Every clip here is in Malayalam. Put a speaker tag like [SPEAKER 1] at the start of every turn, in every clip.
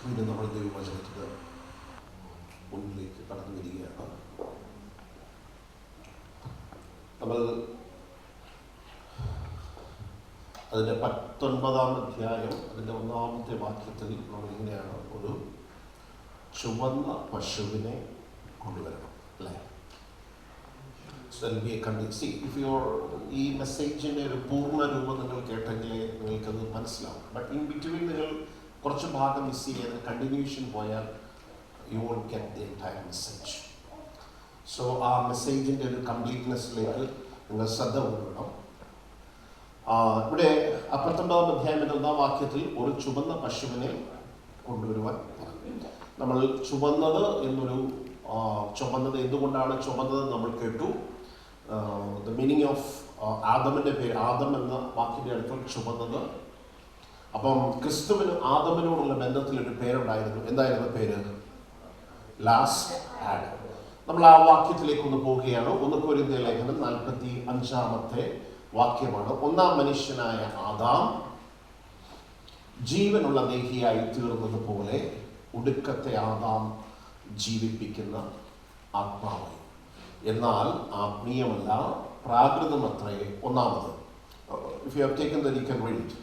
[SPEAKER 1] വീണ്ടും നമ്മൾ ദൈവവചനത്തിന് മുന്നിലേക്ക് കടന്നു വരികയാണ്. നമ്മൾ അതിൻ്റെ 19-ാം അധ്യായം അതിൻ്റെ 1-ാമത്തെ വാക്യത്തിൽ നമ്മളിങ്ങനെയാണ്, ഒരു ചുവന്ന പശുവിനെ കൊണ്ടുവരണം, അല്ലേ? ഈ മെസ്സേജിൻ്റെ ഒരു പൂർണ്ണ രൂപം നിങ്ങൾ കേട്ടെങ്കിലേ നിങ്ങൾക്കത് മനസ്സിലാവും. ബട്ട് ഇൻ ബിറ്റ്വീൻ നിങ്ങൾ കുറച്ച് ഭാഗം മിസ് ചെയ്ത് കണ്ടിന്യൂഷൻ പോയാൽ you won't get the entire message. So ആ മെസ്സേജിൻ്റെ ഒരു കംപ്ലീറ്റ്നെസ്സിലേക്ക് നിങ്ങൾ ശ്രദ്ധ കൊണ്ടുവരണം. ഇവിടെ 19-ാം അധ്യായത്തിൻ്റെ 1-ാം വാക്യത്തിൽ ഒരു ചുവന്ന പശുവിനെ കൊണ്ടുവരുവാൻ പറഞ്ഞു. നമ്മൾ ചുവന്നത് എന്തുകൊണ്ടാണ് ചുവന്നത് നമ്മൾ കേട്ടു. ദ മീനിങ് ഓഫ് ആദമിൻ്റെ പേര്, ആദം എന്ന വാക്കിൻ്റെ അടുത്ത് ചുവന്നത്. അപ്പം ക്രിസ്തുവിന് ആദമിനോടുള്ള ബന്ധത്തിലൊരു പേരുണ്ടായിരുന്നു. എന്തായിരുന്നു പേര്? Last Adam. നമ്മൾ ആ വാക്യത്തിലേക്ക് ഒന്ന് പോവുകയാണ്. 1 കൊരിന്ത്യർ ലേഖനം 45-ാമത്തെ വാക്യമാണ്. 1-ാം മനുഷ്യനായ ആദാം ജീവനുള്ള ദേഹിയായി തീർന്നതുപോലെ ഒടുക്കത്തെ ആദാം ജീവിപ്പിക്കുന്ന ആത്മാവായി. എന്നാൽ ആത്മീയമല്ല, പ്രാകൃതമത്രേ ഒന്നാമത്. If you have taken that you can read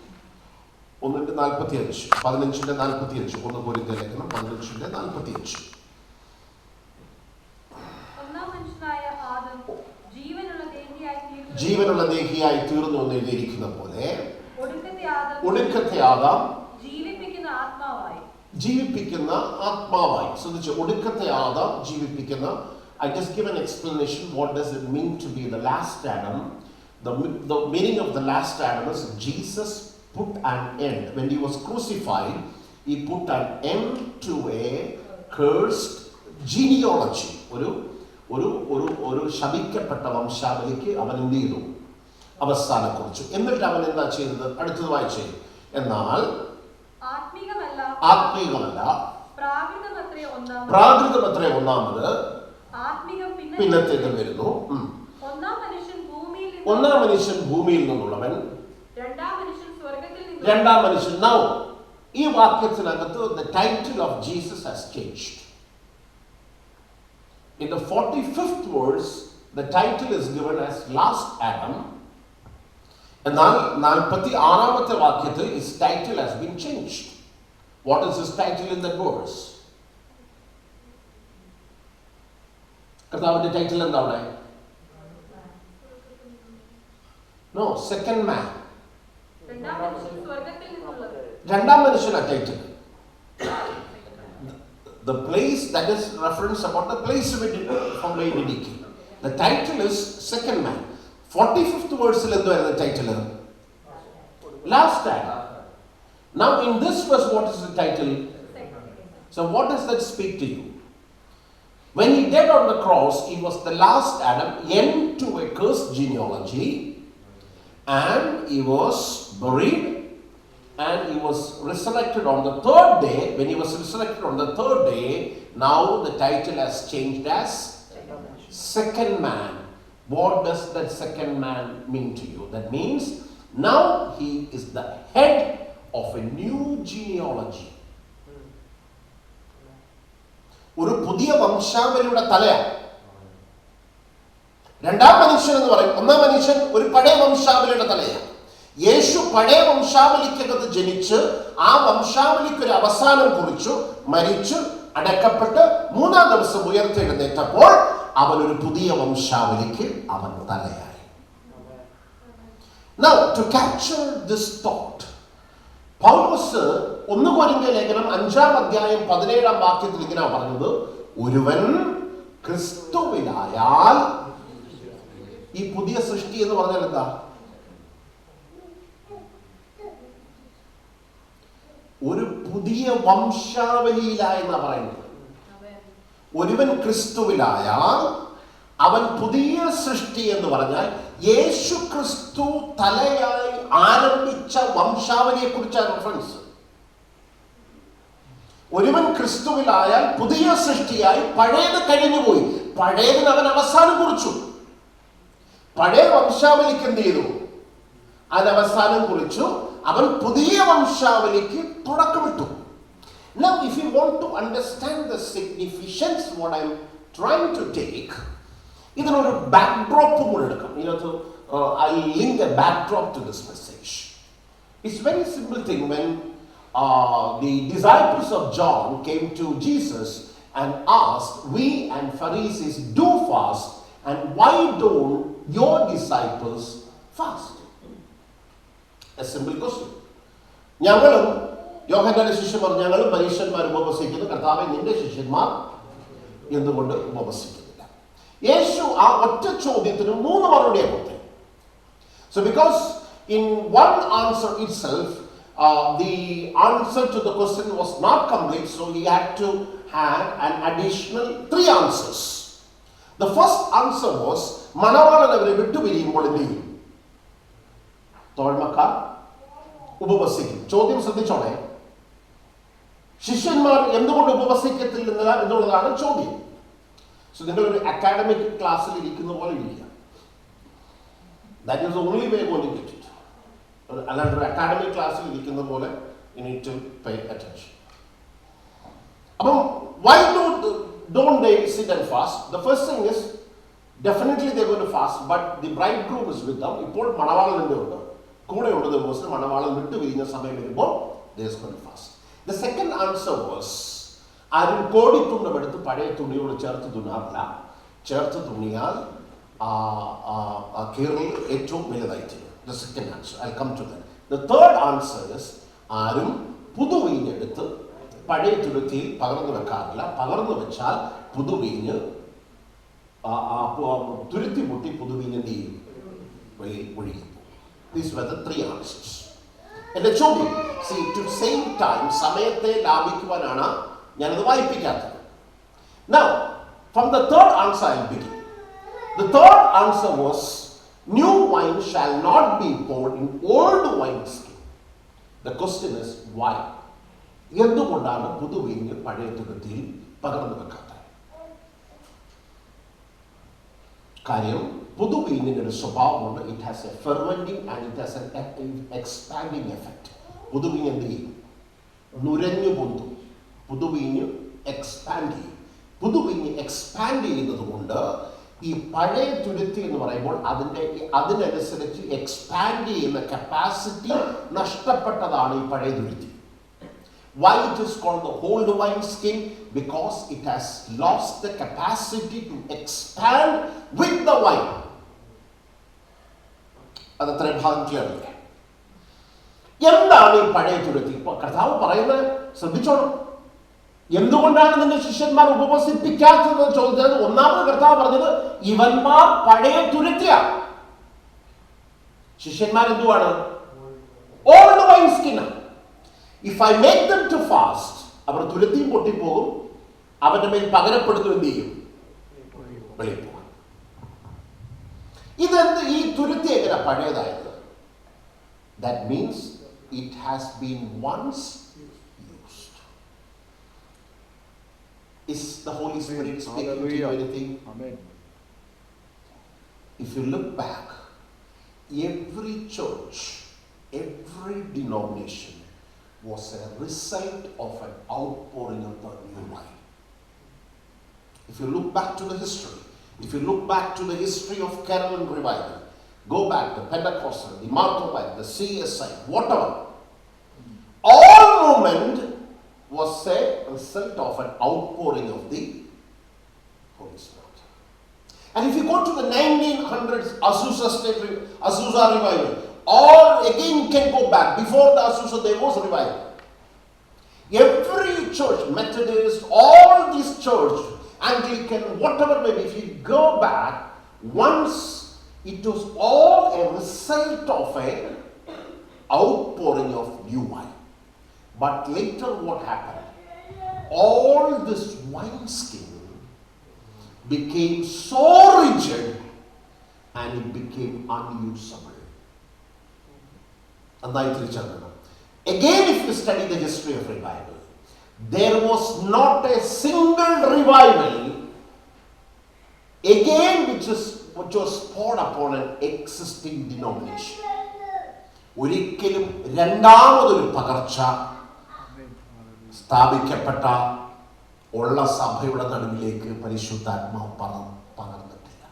[SPEAKER 1] 1:45, 15:45. 1 കൊരിന്ത്യർ ലേഖനം 15:45. ജീവനുള്ള ദേഹിയായി തീർന്നു എന്ന് എഴുതിയിരിക്കുന്ന പോലെ ഒടുക്കത്തെ ആദാം ജീവിപ്പിക്കുന്ന ആത്മാവായി. ശ്രദ്ധിച്ചു, ഒടുക്കത്തെ Adam ജീവിപ്പിക്കുന്ന. I just give an explanation. What does it mean to be the last Adam? The meaning of the last Adam is Jesus put an end. When he was crucified, he put an end to a cursed genealogy. ഒരു ശപിക്കപ്പെട്ട വംശാവലിക്ക് അവൻ എന്ത് ചെയ്തു? അവസാനം കുറിച്ചു. എന്നിട്ട് അവൻ എന്താ ചെയ്തത്? അടുത്തത് വായിച്ചേ. എന്നാൽ ആത്മീകമല്ല, പ്രാകൃതമത്രേ ഒന്നാമത്, പിന്നത്തേത് വരുന്നു. ഒന്നാം മനുഷ്യൻ ഭൂമിയിൽ നിന്നുള്ളവൻ, രണ്ടാം മനുഷ്യൻ. നൗ ഈ വാക്യത്തിനകത്ത് the title of Jesus has changed. In the 45th verse, the title is given as Last Adam. എന്നാൽ 46-ാമത്തെ വാക്യത്തിൽ his title has been changed. What is his title in that verse? കർത്താവിന്റെ ടൈറ്റിൽ എന്താ അവിടെ? No, second man. രണ്ടാം മനുഷ്യനാ title. The place, that is reference about the place from where did he came. The title is second man. 45th verse the title last Adam. Now in this verse, what is the title? So what does that speak to you? When he died on the cross, he was the last Adam, end to a cursed genealogy, and he was buried. And he was resurrected on the 3rd day. When he was resurrected on the 3rd day, now the title has changed as second man. What does that second man mean to you? That means now he is the head of a new genealogy. ഒരു പുതിയ വംശാവലിയുടെ തലയാണ്. രണ്ടാം മനുഷ്യൻ എന്ന് പറയും. ഒന്നാം മനുഷ്യൻ ഒരു പഴയ വംശാവലിയുടെ തലയാണ്. യേശു പഴയ വംശാവലിക്കകത്ത് ജനിച്ച് ആ വംശാവലിക്ക് ഒരു അവസാനം കുറിച്ചു, മരിച്ചു, അടക്കപ്പെട്ട് 3-ാം ദിവസം ഉയർത്തെഴുന്നേറ്റപ്പോൾ അവൻ ഒരു പുതിയ വംശാവലിക്ക് അവൻ തലയായി. Now to capture this thought, പൗലോസ് 1 കൊരിന്ത്യർ ലേഖനം 5-ാം അധ്യായം 17-ാം വാക്യത്തിൽ ഇങ്ങനെ പറഞ്ഞത്, ഒരുവൻ ക്രിസ്തുവിലായാൽ. ഈ പുതിയ സൃഷ്ടി എന്ന് പറഞ്ഞാൽ എന്താ? ഒരു പുതിയ വംശാവലിയിലായെന്നാ പറയുന്നത്. ഒരുവൻ ക്രിസ്തുവിലായാൽ അവൻ പുതിയ സൃഷ്ടി എന്ന് പറഞ്ഞാൽ യേശു ക്രിസ്തു തലയായി ആരംഭിച്ച വംശാവലിയെ കുറിച്ചാണ് റെഫറൻസ്. ഒരുവൻ ക്രിസ്തുവിലായാൽ പുതിയ സൃഷ്ടിയായി. പഴയത് കഴിഞ്ഞുപോയി, പഴയതിന് അവൻ അവസാനം കുറിച്ചു. പഴയ വംശാവലിക്ക് എന്ത് ചെയ്തു? അതിന് അവസാനം കുറിച്ചു. അവൻ പുതിയ വംശാവലിക്ക് തുടക്കമിട്ടു. Now, if you want to understand the significance, what I'm trying to take, a backdrop. I'll link a backdrop to this message. It's a very simple thing. When the disciples of John came to Jesus and asked, we and Pharisees do fast, and why don't your disciples fast? A simple question. ഞങ്ങളും യോഹന്നാന്റെ ശിഷ്യന്മാർ ഞങ്ങളും പരീക്ഷന്മാർ ഉപവസിക്കുന്നു, കർത്താവേ നിന്റെ ശിഷ്യന്മാർ എന്തുകൊണ്ട് ഉപവസിക്കുന്നില്ല? യേശു ആ ഒറ്റ ചോദ്യത്തിന് 3 മറുപടിയാണ് കൊടുത്തത്. So because in one answer itself, the answer to the question was not complete, so he had to have an additional 3 answers. The first answer was, മണവാളൻ അവരെ വിട്ടുപിരിയുമ്പോൾ എന്ത് ചെയ്യും? തോഴ്മക്കാർ ഉപവസിക്കും. ചോദ്യം ശ്രദ്ധിച്ചോണേ, ശിഷ്യന്മാർ എന്തുകൊണ്ട് ഉപവസിക്കത്തില്ല എന്നുള്ളതാണ് ചോദ്യം. സോ നിങ്ങളൊരു അക്കാഡമിക് ക്ലാസ്സിൽ ഇരിക്കുന്ന പോലെ ഇരിക്കുക. That is the only way going to get it. അല്ലാണ്ട് ഒരു അക്കാഡമിക് ക്ലാസ്സിൽ ഇരിക്കുന്ന പോലെ you need to pay attention. അപ്പം why don't they sit and fast? The first thing is, definitely they're going to fast, but the bridegroom is with them. ഇപ്പോൾ മണവാളൻ ഉണ്ട്, കൂടെ ഉള്ള ദിവസം മണവാളൻ വിട്ടു പിരിഞ്ഞ സമയം വരുമ്പോൾ they is going to fast. The second answer was, ആരും കോടിത്തുണ്ണമെടുത്ത് പഴയ തുണിയോട് ചേർത്ത് തുന്നാറില്ല. ചേർത്ത് തുണിയാൽ കീറിൽ ഏറ്റവും വലുതായിത്തീരും. The second answer, I'll come to that. The third answer is, ആരും പുതുവീഞ്ഞെടുത്ത് പഴയ തുരുത്തിയിൽ പകർന്നു വെക്കാറില്ല. പകർന്നു വെച്ചാൽ പുതുവീഞ്ഞ് തുരുത്തി പൊട്ടി പുതുവീഞ്ഞ് എന്ത് ചെയ്യും? ഒഴുകി. These were the 3 answers. എൻ്റെ ചോദ്യം, see, to save time, സമയത്തെ ലാഭിക്കുവാനാണ് ഞാനത് വായിപ്പിക്കാത്തത്. Now, from the third answer I'll begin. The third answer was, new wine shall not be poured in old wineskin. The question is, why? എന്തുകൊണ്ടാണ് പുതുവീഞ്ഞ് പഴയ തുരുത്തിയിൽ പകർന്നു വെക്കാത്തത്? കാര്യം, പുതുവീഞ്ഞിന് ഒരു സ്വഭാവമുണ്ട്. It has a fermenting and it has an expanding effect. പുതുവീഞ്ഞ് എന്ത് ചെയ്യും? നുരഞ്ഞു പൊന്തും. പുതുവീഞ്ഞ് എക്സ്പാൻഡ് ചെയ്യും. പുതുവീഞ്ഞ് എക്സ്പാൻഡ് ചെയ്യുന്നത് കൊണ്ട് ഈ പഴയ തുരുത്തി എന്ന് പറയുമ്പോൾ അതിനനുസരിച്ച് എക്സ്പാൻഡ് ചെയ്യുന്ന കപ്പാസിറ്റി നഷ്ടപ്പെട്ടതാണ് ഈ പഴയ തുരുത്തി. Why it is called the old wineskin? Because it has lost the capacity to expand with the wine. അതത്ര ഭാഗം ക്ലിയർ അല്ലേ? എന്താണ് ഈ പഴയ തുരുത്തി? ഇപ്പൊ കർത്താവ് പറയുന്നത് ശ്രദ്ധിച്ചോണം. എന്തുകൊണ്ടാണ് നിന്റെ ശിഷ്യന്മാർ ഉപവസിപ്പിക്കാത്തത് ചോദിച്ചത്? ഒന്നാമത് കർത്താവ് പറഞ്ഞത്, ഇവന്മാർ പഴയ തുരുത്തിയാണ്. ശിഷ്യന്മാർ എന്തുവാണ്? ഓൾഡ് വൈൻസ്കിനാണ്. If I make them to fast, അവർ തുരുത്തിയും പൊട്ടിപ്പോകും. അവന്റെ മേൽ പകരപ്പെടുന്നു എന്ത് ചെയ്യും? വെളിയിൽ പോകും. ഇതെന്ത്? ഈ തുരുത്തി എങ്ങനെ പഴയതായത്? That means it has been once used. Is the Holy Spirit speaking to you anything?
[SPEAKER 2] Amen.
[SPEAKER 1] If you look back, every church, every denomination was a result of an outpouring of the new wine. If you look back to the history, if you look back to the history of Caroline Revival, go back to Pentecostal, the Martopite, the CSI, whatever, all movement was a result of an outpouring of the Holy Spirit. And if you go to the 1900s Azusa Revival, or again you can go back, before the Azusa there was revival. Every church, Methodist, all these church, Anglican, whatever maybe, if you go back, once it was all a result of an outpouring of new wine. But later what happened? All this wineskin became so rigid and it became unusable. Again, if you study the history of revival, there was not a single revival again which was poured upon an existing denomination. ഒരിക്കലും രണ്ടാമതൊരു പകർച്ച സ്ഥാപിക്കപ്പെട്ട ഉള്ള സഭയുടെ നടുവിലേക്ക് പരിശുദ്ധാത്മാവ് പകർന്നിട്ടില്ല.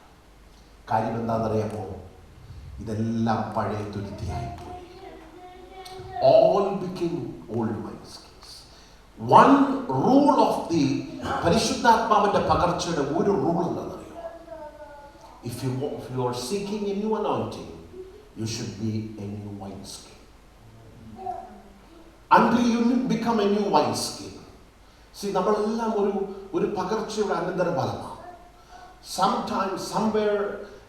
[SPEAKER 1] കാര്യം എന്താണെന്നറിയാമോ? ഇതെല്ലാം പഴയ തുരുത്തിയായിപ്പോയി. All became old wineskins. One rule of the പരിശുദ്ധാത്മാവിന്റെ പകർച്ചയുടെ ഒരു റൂൾ എന്താണെന്നറിയോ? If you are seeking a new anointing, you should be a new wineskin. Until you become a new wineskin. See, നമ്മളെല്ലാം ഒരു പകർച്ചയുടെ അനന്തരഫലമാണ്. Sometime, somewhere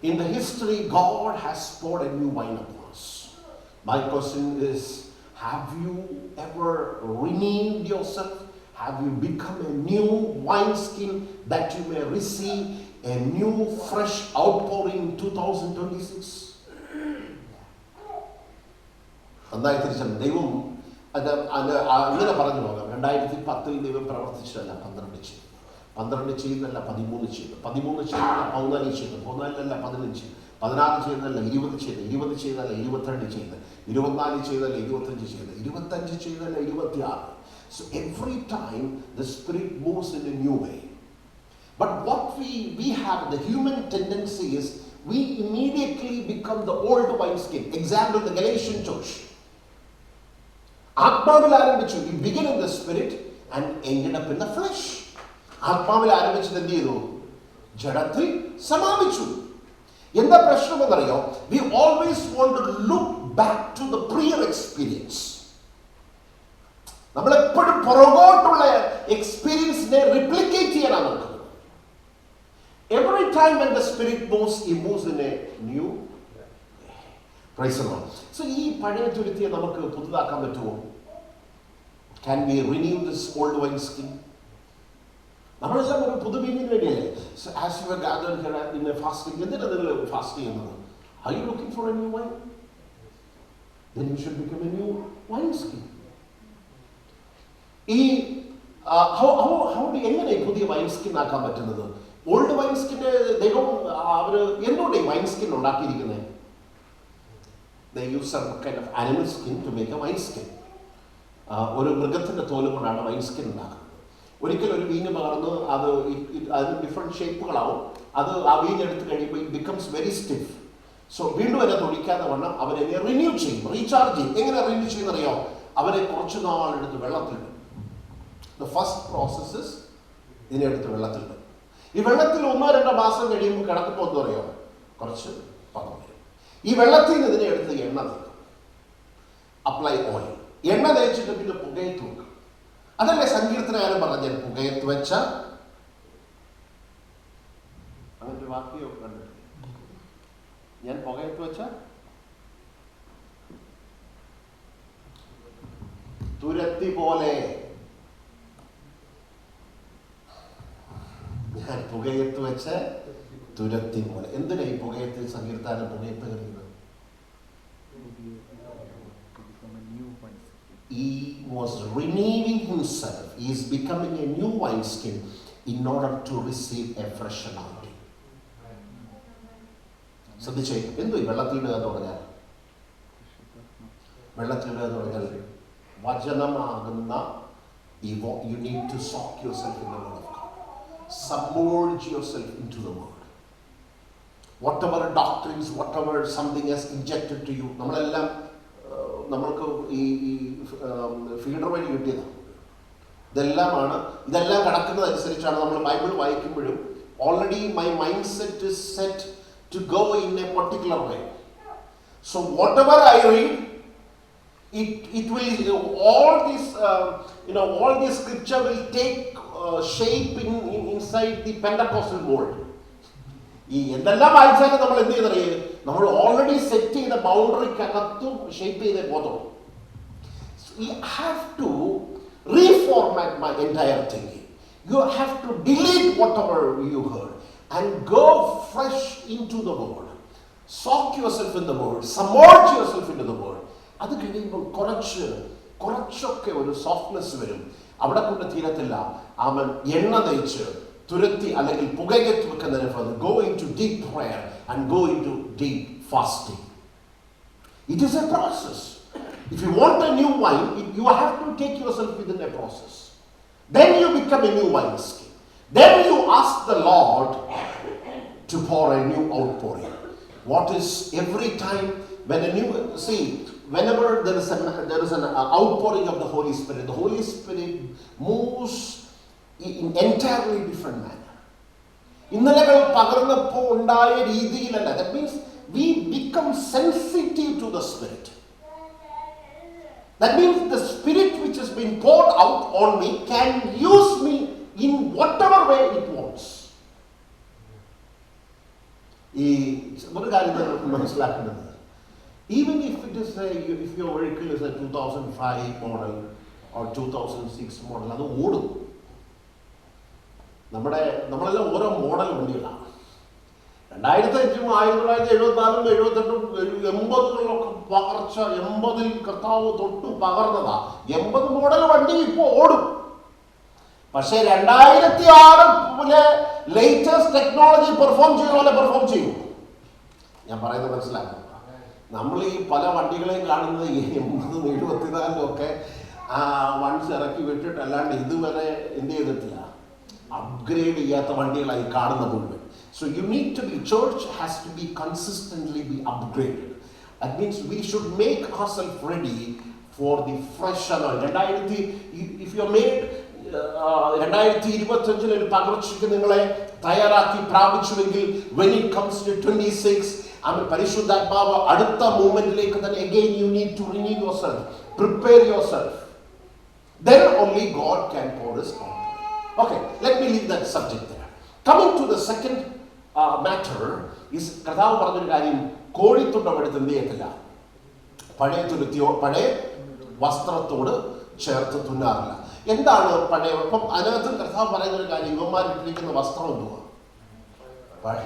[SPEAKER 1] in the history, God has poured a new wine upon us. My question is, have you ever renamed yourself? Have you become a new wineskin that you may receive a new fresh outpouring in 2026? നന്നായി തിരിച്ചറിഞ്ഞു. ദൈവം അങ്ങനെ പറഞ്ഞു പോകാം. 2010 ദൈവം പ്രവർത്തിച്ചതല്ല 12 ചെയ്തു, 12 ചെയ്യുന്നല്ല 13 ചെയ്തു, 13 ചെയ്യുന്നല്ല 14 ചെയ്തു, 14 15, 16 ചെയ്യുന്നല്ല 20 ചെയ്ത്, 20 ചെയ്തല്ല 22 ചെയ്ത്, 24 ചെയ്തല്ല 25 ചെയ്ത്, 25 ചെയ്തല്ല 26. So every time the Spirit moves in a new way. But what we have, the human tendency is, we immediately become the old wineskin. Example, the Galatian church. ആത്മാവിൽ ആരംഭിച്ചു. You begin in the spirit and ended up in the flesh. ആത്മാവിൽ ആരംഭിച്ചത് എന്ത് ചെയ്തു? ജഡത്തിൽ സമാപിച്ചു. എന്താ പ്രശ്നം എന്നറിയോ? We always want to look back to the prior experience. നമ്മൾ എപ്പോഴും പുറകോട്ടുള്ള എക്സ്പീരിയൻസിനെ റിപ്ലിക്കേറ്റ് ചെയ്യാനാണ് നോക്കുന്നത്. Every time when the Spirit moves, He moves in a new way. Praise the Lord. So ഈ പഴയ തുരുത്തിയെ നമുക്ക് പുതുതാക്കാൻ പറ്റുമോ? Can we renew this old wine skin? നമ്മളെല്ലാം ഒരു പുതുവീഞ്ഞിന് വേണ്ടിയല്ലേ? So as you are gathered here in a fasting, എന്തിനാ നിങ്ങൾ ഫാസ്റ്റ് ചെയ്യുന്നത്? Are you looking for a new wine? Then you should become a new wine skin. ഈ എങ്ങനെ പുതിയ വൈൻ സ്കിൻ ആക്കാൻ പറ്റുന്നത്? ഓൾഡ് വൈൻ സ്കിന് ദൈവം അവർ എന്തുകൊണ്ട് ഈ വൈൻ സ്കിൻ ഉണ്ടാക്കിയിരിക്കുന്നത്? They use some kind of animal skin to make a wine skin. ഒരു മൃഗത്തിൻ്റെ തോല് കൊണ്ടാണ് വൈൻ സ്കിൻ ഉണ്ടാക്കുന്നത്. ഒരിക്കലും ഒരു വീഞ്ഞ് പകർന്ന് അതിന് ഡിഫറെൻറ്റ് ഷേപ്പുകളാവും. അത് ആ വീഞ്ഞെടുത്ത് കഴിയുമ്പോൾ it becomes very stiff. So വീണ്ടും എന്നെ തൊഴിക്കാതെ വണ്ണം അവരെന്നെ റിന്യൂ ചെയ്യും, റീചാർജ് ചെയ്യും. എങ്ങനെ റിന്യൂ ചെയ്യുന്നറിയോ? അവരെ കുറച്ച് നാളെടുത്ത് വെള്ളത്തിലിടും. The first process is ഇതിനെടുത്ത് വെള്ളത്തിലിടും. ഈ വെള്ളത്തിൽ 1-2 മാസം കഴിയുമ്പോൾ കിടക്കുമ്പോൾ എന്താ പറയുക? കുറച്ച് പദം വരും. ഈ വെള്ളത്തിൽ നിന്ന് ഇതിനെ എടുത്ത് എണ്ണ തേക്കും. Apply oil. എണ്ണ തേച്ചിട്ട് പിന്നെ പുകയത്ത് വെക്കും. അതല്ലേ സങ്കീർത്തനകാരൻ പറഞ്ഞാൽ പുകയത്ത് വെച്ച അങ്ങനെ വാക്യോ കണ്ടിട്ടില്ല. ഞാൻ പുകയത്ത് വെച്ച തുരത്തി പോലെ, ഞാൻ പുകയത്ത് വെച്ച തുരത്തി പോലെ. എന്തിനാ ഈ പുകയത്തിൽ സങ്കീർത്തനം പുകയത്ത് കറിയുന്നത്? He was renewing himself. He is becoming a new wineskin in order to receive a fresh anointing. ശ്രദ്ധിച്ചേ, എന്തോ ഈ വെള്ളത്തിലിടുക എന്ന് പറഞ്ഞാൽ? വെള്ളത്തിലിടുക എന്ന് പറഞ്ഞാൽ വചനമാകുന്ന you need to soak yourself in the word of God. Submerge yourself into the word. Whatever doctrines, whatever something has injected to you, നമ്മളെല്ലാം നമ്മൾക്ക് ഈ ഫീഡർ വഴി കിട്ടിയതാണ്. ഇതെല്ലാം കിടക്കുന്നതനുസരിച്ചാണ് നമ്മൾ ബൈബിൾ വായിക്കുമ്പോഴും already my mindset is set to go in a particular way. So whatever I read, it will all this scripture will take shape inside the Pentecostal mold. ഈ എന്തെല്ലാം വായിച്ചാലും നമ്മൾ എന്ത് ചെയ്തറിയേ? നമ്മൾ ഓൾറെഡി സെറ്റ് ചെയ്ത ബൗണ്ടറിക്കകത്തും ഷേപ്പ് ചെയ്തേ പോകത്തുള്ളൂ. You have to reformat my entire thinking. You have to delete whatever you heard and go fresh into the word. Soak yourself in the word. Submerge yourself into the word. അത് കഴിയുമ്പോൾ കുറച്ചൊക്കെ ഒരു സോഫ്റ്റ്നെസ് വരും. അവിടെ കൊണ്ട് തീരത്തില്ല. അവൻ എണ്ണ തേച്ച് തുരത്തി അല്ലെങ്കിൽ പുകയത്ത് വെക്കുന്നതിന് പകരം go into deep prayer and go into deep fasting. It is a process. If you want a new wine, you have to take yourself within a process. Then you become a new wineskin. Then you ask the Lord to pour a new outpouring. What is every time when a new, see, whenever there is an outpouring of the Holy Spirit moves in entirely different manner. ഇന്നലകൾ പകർന്നപ്പോൾ ഉണ്ടായ രീതിയിലല്ല. That means we become sensitive to the Spirit. That means the Spirit which has been poured out on me can use me in whatever way it wants. ഈ ഒരു കാര്യം മനസ്സിലാക്കുന്നത്, even if it is if your vehicle is a 2005 model or 2006 model, അത് ഓടും. നമ്മളെല്ലാം ഓരോ മോഡൽ വണ്ടികളാണ്. 2005 1974 78 80കളിലൊക്കെ പകർച്ച, 80ൽ കർത്താവ് തൊട്ട് പകർന്നതാ. 80 മോഡൽ വണ്ടി ഇപ്പോൾ ഓടും. പക്ഷേ 2006 ലേറ്റസ്റ്റ് ടെക്നോളജി പെർഫോം ചെയ്യുന്ന പോലെ പെർഫോം ചെയ്യും. ഞാൻ പറയുന്നത് മനസ്സിലാക്കുക. നമ്മൾ ഈ പല വണ്ടികളെയും കാണുന്നത് 80 74 വൺസ് ഇറക്കി വിട്ടിട്ട് അല്ലാണ്ട് ഇതുവരെ എന്ത് ചെയ്തിട്ടില്ല, അപ്ഗ്രേഡ് ചെയ്യാത്ത വണ്ടികളായി കാണുന്ന മുഴുവൻ. So you need to be, church has to be consistently be upgraded. That means we should make ourselves ready for the fresh anointing. If you are made 2025 ഒരു പകർച്ചയ്ക്ക് നിങ്ങളെ തയ്യാറാക്കി പ്രാപിച്ചുവെങ്കിൽ, when it comes to 26 പരിശുദ്ധാത്മാവ് അടുത്ത മൂവ്മെന്റിലേക്ക് തന്നെ again you need to renew yourself, prepare yourself. Then only God can pour His out. Okay, let me leave that subject there. Coming to the second matter is, കർത്താവ് പറഞ്ഞൊരു കാര്യം, കോഴിത്തുണ്ടമെടുത്ത് എന്ത് ചെയ്യത്തില്ല, പഴയ വസ്ത്രത്തോട് ചേർത്ത് തുന്നാറില്ല. എന്താണ് പഴയ? അപ്പം അതിനകത്ത് കർത്താവ് പറയുന്നൊരു കാര്യം, ഇവന്മാരിട്ടിരിക്കുന്ന വസ്ത്രം എന്തുവാ?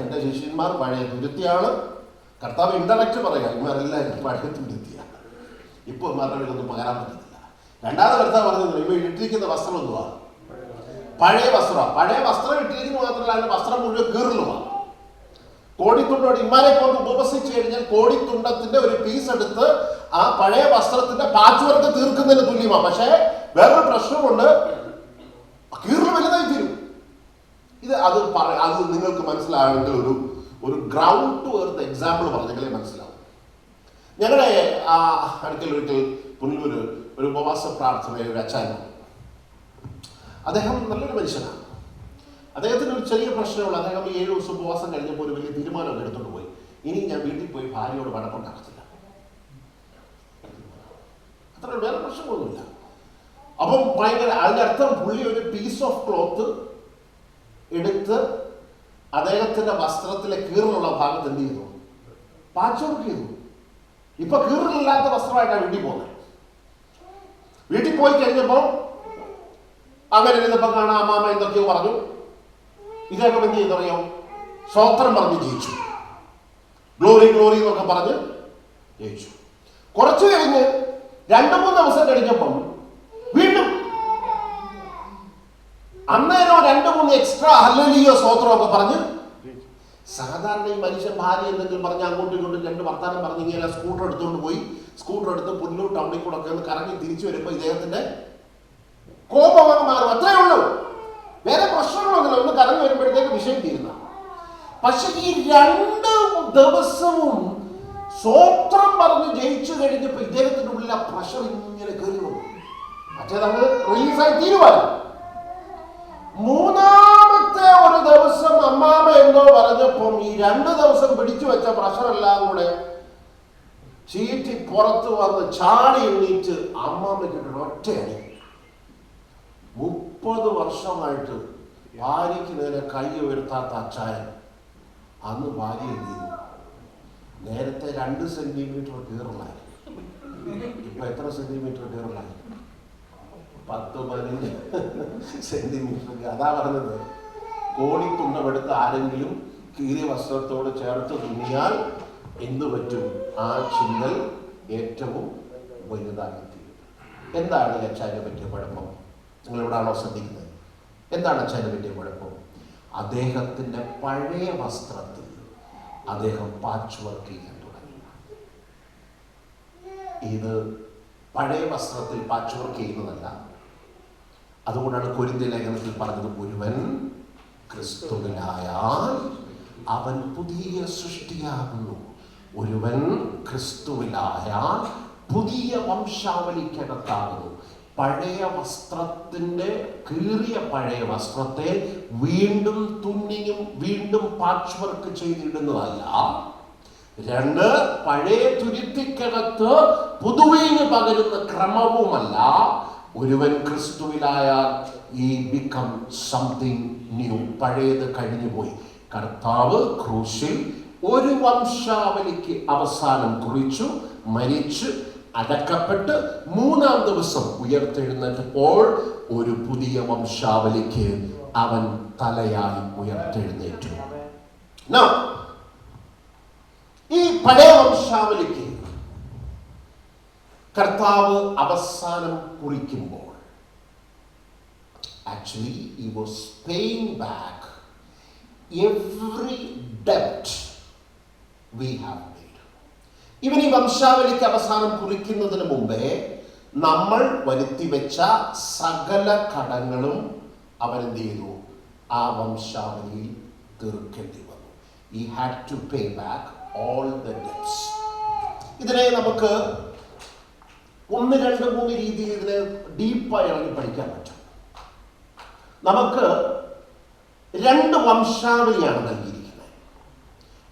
[SPEAKER 1] എൻ്റെ ശിഷ്യന്മാർ പഴയ തുരുത്തിയാണ്. കർത്താവ് ഇൻഡയറക്റ്റ് പറയാം, ഇവരെല്ലാവരും പഴയ തുരുത്തിയാണ്. ഇപ്പോൾ ഇവന്മാരുടെ ഇതൊന്നും പകരാൻ പറ്റത്തില്ല. രണ്ടാമത് കർത്താവ് പറഞ്ഞത്, ഇവ ഇട്ടിരിക്കുന്ന വസ്ത്രം എന്തുവാ? പഴയ വസ്ത്രം. പഴയ വസ്ത്രം ഇട്ടിരിക്കുന്നത് മാത്രമല്ല, അതിന്റെ വസ്ത്രം മുഴുവൻ കീറലുമാണ്. കോടിത്തുണ്ടോട് ഇമാരെ കൊണ്ട് ഉപവസിച്ച് കഴിഞ്ഞാൽ കോടിത്തുണ്ടത്തിന്റെ ഒരു പീസ് എടുത്ത് ആ പഴയ വസ്ത്രത്തിന്റെ പാച്ച് വർക്ക് തീർക്കുന്നതിന് തുല്യമാണ്. പക്ഷേ വേറൊരു പ്രശ്നമുണ്ട്, കീറൽ വലുതായി തീരും. അത് നിങ്ങൾക്ക് മനസ്സിലാകേണ്ട ഒരു ഗ്രൗണ്ട് ടു എർത്ത് എക്സാമ്പിൾ പറഞ്ഞെങ്കിലേ മനസ്സിലാവും. ഞങ്ങളുടെ അടുക്കൽ ഒരിക്കൽ പുനലൂര് ഒരു ഉപവാസ പ്രാർത്ഥനയുടെ ഒരു അച്ചായനാണ്. അദ്ദേഹം നല്ലൊരു മനുഷ്യനാണ്. അദ്ദേഹത്തിന് ഒരു ചെറിയ പ്രശ്നമുള്ള, അദ്ദേഹം 7 ദിവസം ഉപവാസം കഴിഞ്ഞപ്പോൾ ഒരു വലിയ തീരുമാനമൊക്കെ എടുത്തുകൊണ്ട് പോയി, ഇനി ഞാൻ വീട്ടിൽ പോയി ഭാര്യയോട് വഴക്കുണ്ടാക്കത്തില്ല. അത്ര വേറെ പ്രശ്നമൊന്നുമില്ല. അപ്പം ഭയങ്കര, അതിൻ്റെ അർത്ഥം പുള്ളി ഒരു പീസ് ഓഫ് ക്ലോത്ത് എടുത്ത് അദ്ദേഹത്തിന്റെ വസ്ത്രത്തിലെ കീറിലുള്ള ഭാഗത്ത് എന്ത് ചെയ്തു, പാച്ച് വർക്ക് ചെയ്തു. ഇപ്പൊ കീറിലില്ലാത്ത വസ്ത്രമായിട്ടാണ് വീട്ടിൽ പോകുന്നത്. വീട്ടിൽ പോയി കഴിഞ്ഞപ്പോൾ അങ്ങനെ ഇരുന്നപ്പോൾ കാണാം, അമ്മാമ എന്തൊക്കെയോ പറഞ്ഞു. ഇതൊക്കെ എന്ത് ചെയ്തറിയോ, സ്വോത്രം പറഞ്ഞ് ജയിച്ചു. ഗ്ലോറി ഗ്ലോറി എന്നൊക്കെ പറഞ്ഞ് ജയിച്ചു. കുറച്ചു കഴിഞ്ഞ് 2-3 ദിവസം കഴിഞ്ഞപ്പം വീണ്ടും അന്നേരം 2-3 എക്സ്ട്രാ ഹല്ലേലൂയ സ്വോത്രമൊക്കെ പറഞ്ഞ്. സാധാരണ ഈ മനുഷ്യൻ ഭാര്യ എന്തെങ്കിലും പറഞ്ഞ് അങ്ങോട്ടും ഇങ്ങോട്ടും 2 വർത്താനം പറഞ്ഞ് ഇങ്ങനെ സ്കൂട്ടർ എടുത്തുകൊണ്ട് പോയി, സ്കൂട്ടർ എടുത്ത് പുല്ലൂർ ടൗണിൽ കൂടെ ഒക്കെ ഒന്ന് കറങ്ങി തിരിച്ചു വരുമ്പോൾ ഇദ്ദേഹത്തിന്റെ കോപം മാറും. അത്രേ ഉള്ളൂ, വേറെ പ്രശ്നങ്ങളൊന്നുമില്ല. ഒന്ന് കറങ്ങി വരുമ്പോഴത്തേക്ക് വിഷയം തീരുന്ന. പക്ഷെ ഈ 2 ദിവസവും സ്വോത്രം പറഞ്ഞ് ജയിച്ചു കഴിഞ്ഞപ്പോൾ ഇദ്ദേഹത്തിന്റെ ഉള്ളിൽ ആ പ്രഷർ ഇങ്ങനെ കയറി വന്നു. മറ്റേതങ്ങ് റിലീസായി തീരുമാനം. 3-ാമത്തെ ഒരു ദിവസം അമ്മാമ എന്തോ പറഞ്ഞപ്പം ഈ 2 ദിവസം പിടിച്ചു വെച്ച പ്രഷറെല്ലാം കൂടെ ചീറ്റി പുറത്ത് വന്ന് ചാടി എണ്ണീറ്റ് അമ്മാമയ്ക്ക് ഒറ്റയടി. 30 വർഷമായിട്ട് ഭാര്യയ്ക്ക് നേരെ കൈ ഉയർത്താത്ത അച്ചായൻ അന്ന് ഭാര്യ എന്ത് ചെയ്തു, നേരത്തെ 2 സെന്റിമീറ്റർ കീറലായി, ഇപ്പൊ എത്ര സെന്റിമീറ്റർ കീറലായി? 10-15 സെന്റിമീറ്റർ. അതാ പറഞ്ഞത്, കോടിത്തുണ്ടമെടുത്ത് ആരെങ്കിലും കീറിയ വസ്ത്രത്തോട് ചേർത്ത് തുന്നിയാൽ എന്തു പറ്റും? ആ ചിന്തൽ ഏറ്റവും വലുതായി തീരും. എന്താണ് അച്ചായനെ പറ്റിയ കുഴപ്പം? നിങ്ങളിവിടാണോ ശ്രദ്ധിക്കുന്നത്? എന്താണ് അച്ചായനെ പറ്റിയ കുഴപ്പം? അദ്ദേഹത്തിന്റെ പഴയ വസ്ത്രത്തിൽ അദ്ദേഹം പാച്ച് വർക്ക് ചെയ്യാൻ തുടങ്ങി. ഇത് പഴയ വസ്ത്രത്തിൽ പാച്ച് വർക്ക് ചെയ്യുന്നതല്ല. അതുകൊണ്ടാണ് കൊരിന്ത്യർ ലേഖനത്തിൽ പറഞ്ഞത്, ഒരുവൻ ക്രിസ്തുവിലായാൽ അവൻ പുതിയ സൃഷ്ടിയാകുന്നു. ഒരുവൻ ക്രിസ്തുവിലായാൽ പുതിയ വംശാവലിക്കകത്താകുന്നു. പഴയ വസ്ത്രത്തിൻ്റെ കീറിയ പഴയ വസ്ത്രത്തെ വീണ്ടും തുന്നിയും വീണ്ടും പാച്ച് വർക്ക് ചെയ്തിടുന്നതല്ല. രണ്ട്, പഴയ തുരുത്തിക്കകത്ത് പുതുവീന് പകരുന്ന ക്രമവുമല്ല. ഒരുവൻ ക്രിസ്തുവിലായാൽ ഈ ബിക്കം സംതിങ് ന്യൂ. പഴയത് കഴിഞ്ഞുപോയി. കർത്താവ് ക്രൂശിൽ ഒരു വംശാവലിക്ക് അവസാനം കുറിച്ചു, മരിച്ചു, അടക്കപ്പെട്ട് മൂന്നാം ദിവസം ഉയർത്തെഴുന്നേറ്റപ്പോൾ ഒരു പുതിയ വംശാവലിക്ക് അവൻ തലയായി ഉയർത്തെഴുന്നേറ്റു. ഈ പഴയ വംശാവലിക്ക് കർത്താവ് അവസാനം കുറിക്കുമ്പോൾ actually he was paying back every debt we have made. ഇവൻ ഈ വംശാവലിക്ക് അവസാനം കുറിക്കുന്നതിന് മുമ്പേ നമ്മൾ വരുത്തിവെച്ച സകല കടങ്ങളും അവൻ എന്ത് ചെയ്തു? ആ വംശാവലിയിൽ തീർക്കേണ്ടി വന്നു. He had to pay back all the debts. ഇതിനെ നമുക്ക് 1, 2, 3 രീതിയിൽ ഇതിനെ ഡീപ്പായി ഇറങ്ങി പഠിക്കാൻ പറ്റും. നമുക്ക് 2 വംശാവലിയാണ് നൽകിയിരിക്കുന്നത്.